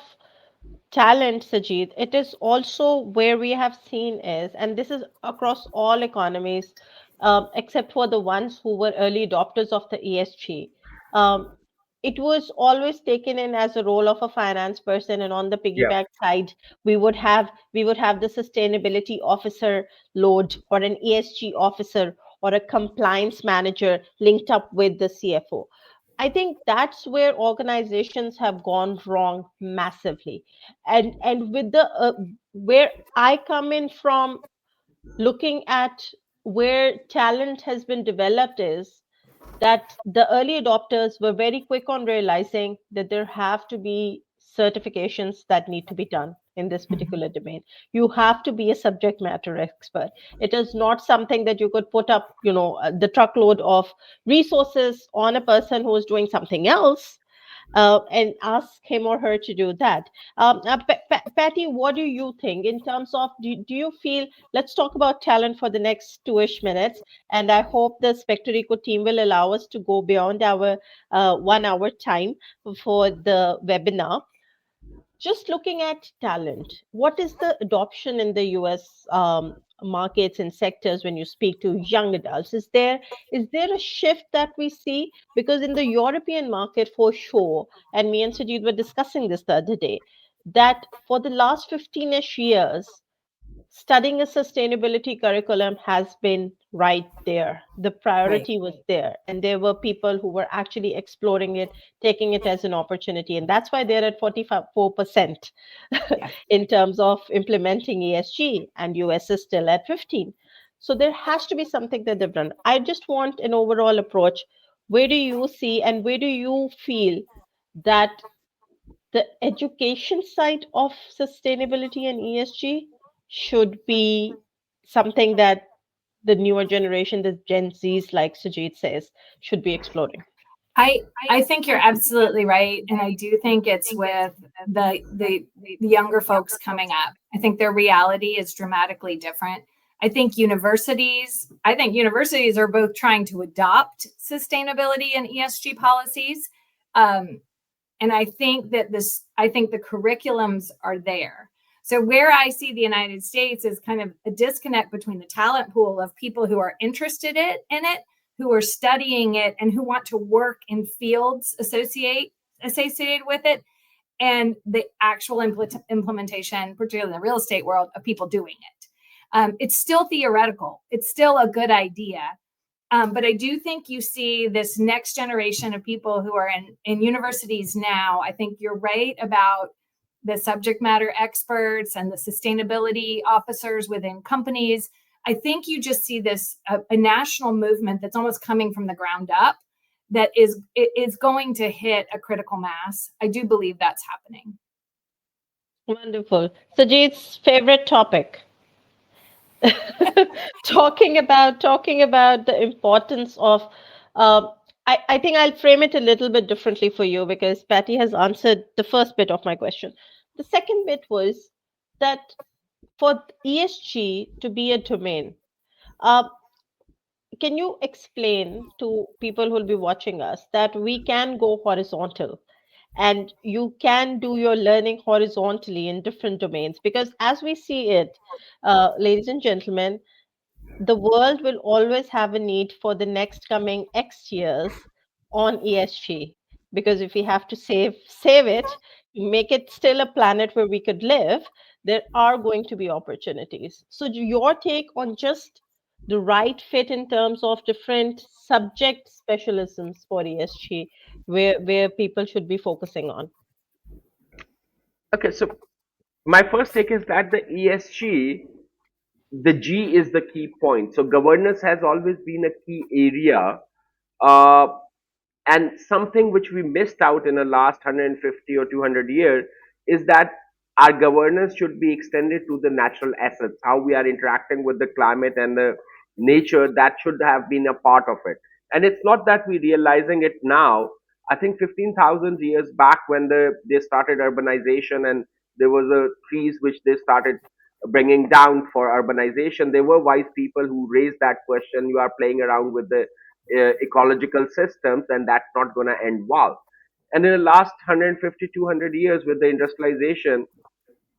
talent, Sajid, it is also where we have seen is, and this is across all economies, except for the ones who were early adopters of the ESG. Um, it was always taken in as a role of a finance person, and on the Yeah. piggyback side, we would have the sustainability officer load, or an ESG officer, or a compliance manager linked up with the CFO. I think that's where organizations have gone wrong massively. And with the where I come in from, looking at where talent has been developed, is that the early adopters were very quick on realizing that there have to be certifications that need to be done in this Mhm. particular domain. You have to be a subject matter expert. It is not something that you could put up, the truckload of resources on a person who is doing something else, and ask him or her to do that. Patty, what do you think in terms of, do you feel, let's talk about talent for the next 2-ish minutes, and I hope the Spectreco team will allow us to go beyond our 1 hour time for the webinar. Just looking at talent, what is the adoption in the US markets and sectors when you speak to young adults? Is there a shift that we see? Because in the European market, for sure, and me and Sajid were discussing this the other day, that for the last 15-ish years, studying a sustainability curriculum has been right there. The Right. priority was there, and there were people who were actually exploring it, taking it as an opportunity. And that's why they're at 44% Yeah. in terms of implementing ESG, and US is still at 15. So there has to be something that they've done. I just want an overall approach. Where do you see and where do you feel that the education side of sustainability and ESG should be something that the newer generation, the Gen Zs, like Sujit says, should be exploring? I think you're absolutely right, and I do think it's with the younger folks coming up. I think their reality is dramatically different. I think universities are both trying to adopt sustainability and ESG policies, um, and I think the curriculums are there. So where I see the United States is kind of a disconnect between the talent pool of people who are interested in it, who are studying it, and who want to work in fields associated with it, and the actual implementation, particularly in the real estate world, of people doing it. It's still theoretical. It's still a good idea, but I do think you see this next generation of people who are in universities now. I think you're right about the subject matter experts and the sustainability officers within companies. I think you just see this a national movement that's almost coming from the ground up, that is going to hit a critical mass. I do believe that's happening. Wonderful. Sajid's favorite topic. talking about the importance of um, I think I'll frame it a little bit differently for you because Patty has answered the first bit of my question. The second bit was that for ESG to be a domain, uh, can you explain to people who will be watching us that we can go horizontal and you can do your learning horizontally in different domains? Because as we see it, ladies and gentlemen, the world will always have a need for the next coming X years on ESG. Because if we have to save it, make it still a planet where we could live, there are going to be opportunities. So your take on just the right fit in terms of different subject specialisms for ESG, where people should be focusing on. Okay, so my first take is that the ESG, the G is the key point. So governance has always been a key area. Uh, and something which we missed out in the last 150 or 200 years is that our governance should be extended to the natural assets, how we are interacting with the climate and the nature. That should have been a part of it. And it's not that we're realizing it now. I think 15,000 years back when they started urbanization, and there was a trees which they started bringing down for urbanization, there were wise people who raised that question. You are playing around with the ecological systems, and that's not going to end well. And in the last 150 200 years with the industrialization,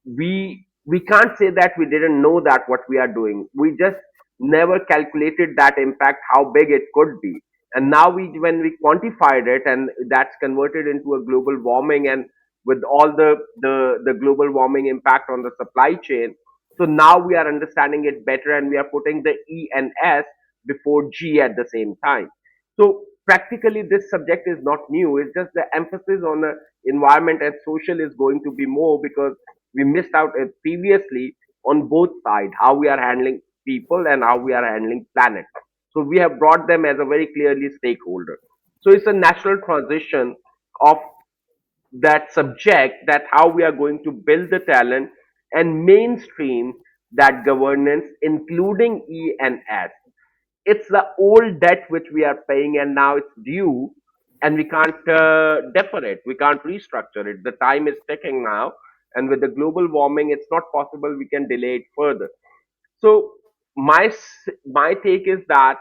we can't say that we didn't know that what we are doing. We just never calculated that impact, how big it could be. And now we, when we quantified it, and that's converted into a global warming, and with all the global warming impact on the supply chain, so now we are understanding it better, and we are putting the E and S before G at the same time. So practically this subject is not new. It's just the emphasis on the environment and social is going to be more, because we missed out previously on both sides, how we are handling people and how we are handling planet. So we have brought them as a very clearly stakeholder. So it's a natural transition of that subject, that how we are going to build the talent and mainstream that governance, including E and S. It's the old debt which we are paying, and now it's due, and we can't defer it. We can't restructure it. The time is ticking now, and with the global warming, it's not possible we can delay it further. So my take is that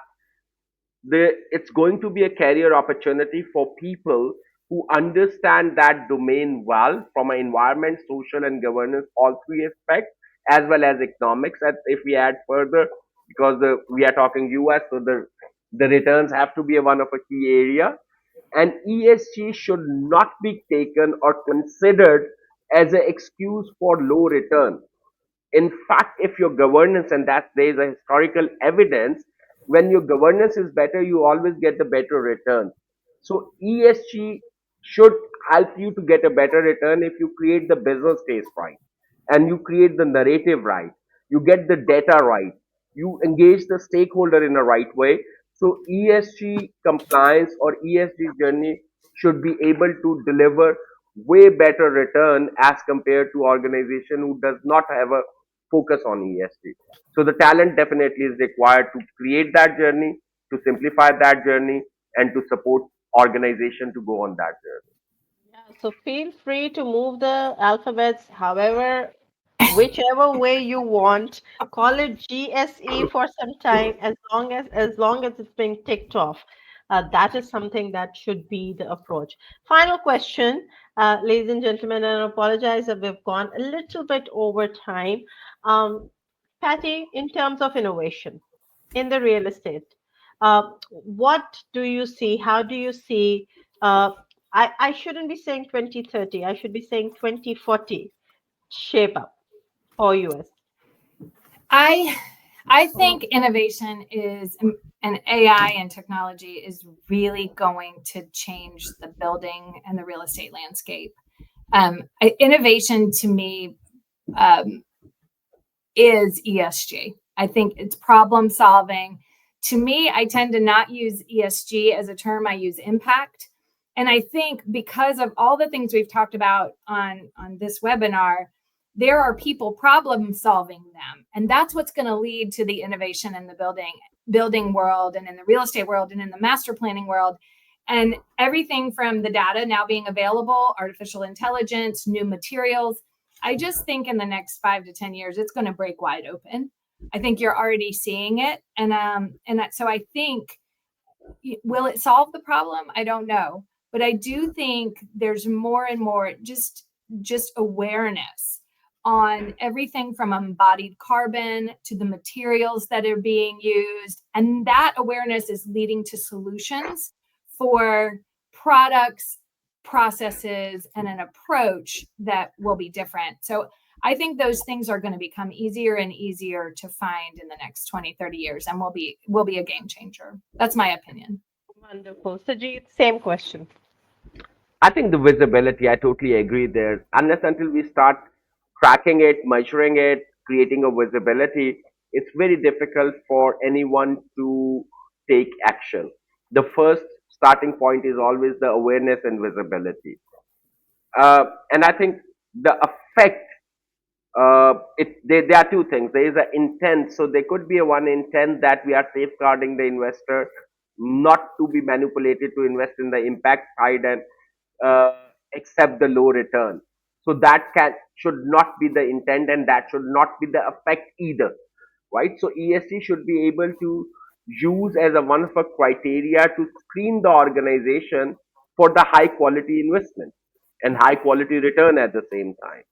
it's going to be a career opportunity for people who understand that domain well, from an environment, social, and governance, all three aspects, as well as economics. And if we add further, because we are talking US, so the returns have to be one of a key area. And ESG should not be taken or considered as an excuse for low return. In fact, if your governance, and that there is a historical evidence, when your governance is better, you always get the better return. So ESG should help you to get a better return if you create the business case right, and you create the narrative right, you get the data right, you engage the stakeholder in the right way. So ESG compliance or ESG journey should be able to deliver way better return as compared to organization who does not have a focus on ESG. So the talent definitely is required to create that journey, to simplify that journey, and to support organization to go on that journey. Yeah, so feel free to move the alphabets however, whichever way you want. Call it GSE for some time, as long as it's being ticked off. That is something that should be the approach. Final question, ladies and gentlemen, and I apologize that we've gone a little bit over time. Um, Patty, in terms of innovation in the real estate, what do you see? How do you see? Uh, I shouldn't be saying 2030. I should be saying 2040 shape up for US. I I think innovation is and AI and technology is really going to change the building and the real estate landscape. Innovation to me um, is ESG. I think it's problem solving. To me, I tend to not use ESG as a term, I use impact. And I think because of all the things we've talked about on this webinar, there are people problem solving them. And that's what's going to lead to the innovation in the building world and in the real estate world and in the master planning world. And everything from the data now being available, artificial intelligence, new materials. I just think in the next 5 to 10 years, it's going to break wide open. I think you're already seeing it. So I think, will it solve the problem? I don't know. But I do think there's more and more just awareness on everything from embodied carbon to the materials that are being used. And that awareness is leading to solutions for products, processes, and an approach that will be different. So I think those things are going to become easier and easier to find in the next 20, 30 years and will be a game changer. That's my opinion. Wonderful. Sajid, same question. I think the visibility, I totally agree there. Unless until we start tracking it, measuring it, creating a visibility, it's very difficult for anyone to take action. The first starting point is always the awareness and visibility. And I think the effect, there are two things. There is an intent. So there could be a one intent that we are safeguarding the investor not to be manipulated to invest in the impact side and uh, accept the low return. So that should not be the intent, and that should not be the effect either, right? So ESG should be able to use as a one of a criteria to screen the organization for the high quality investment and high quality return at the same time,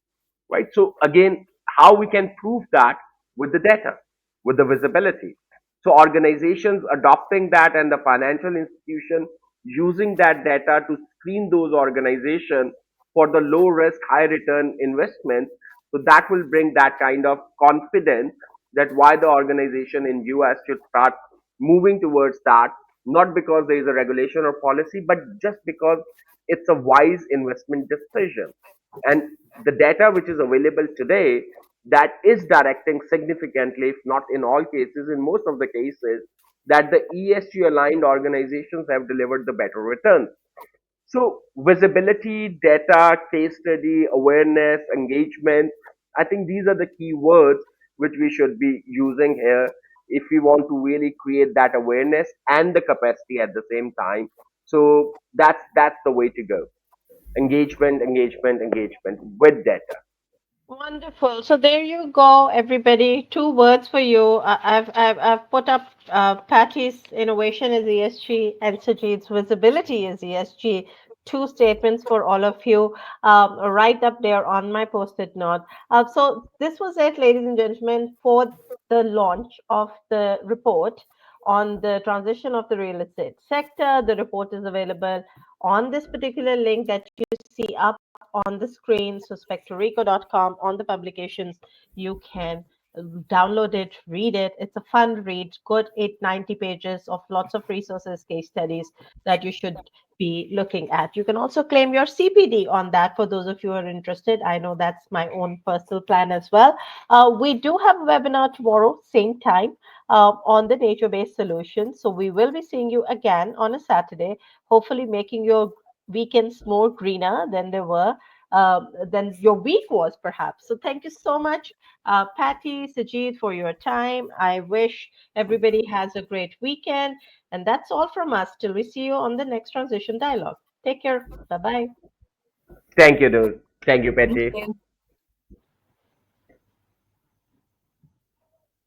right? So again, how we can prove that with the data, with the visibility. So organizations adopting that and the financial institution using that data to screen those organizations for the low risk, high return investments. So that will bring that kind of confidence that why the organization in US should start moving towards that, not because there is a regulation or policy, but just because it's a wise investment decision. And the data which is available today, that is directing significantly, if not in all cases, in most of the cases, that the ESG aligned organizations have delivered the better returns. So visibility, data, case study, awareness, engagement, I think these are the key words which we should be using here if we want to really create that awareness and the capacity at the same time. So that's the way to go. Engagement, engagement, engagement with data. Wonderful. So there you go, everybody. Two words for you. I've put up Patty's innovation is ESG and Sajid's visibility is ESG. Two statements for all of you, right up there on my post-it note. So this was it, ladies and gentlemen, for the launch of the report on the transition of the real estate sector. The report is available on this particular link that you see up on the screen. So spectreco.com on the publications, you can download it, read it. It's a fun read, good 890 pages of lots of resources, case studies that you should be looking at. You can also claim your CPD on that for those of you who are interested. I know that's my own personal plan as well. We do have a webinar tomorrow, same time, on the nature-based solutions. So we will be seeing you again on a Saturday, hopefully making your weekends more greener than they were, than your week was perhaps. So thank you so much, Patty, Sajid, for your time. I wish everybody has a great weekend. And that's all from us till we see you on the next Transition Dialogue. Take care. Bye bye. Thank you, dude. Thank you, Thank Petty. you.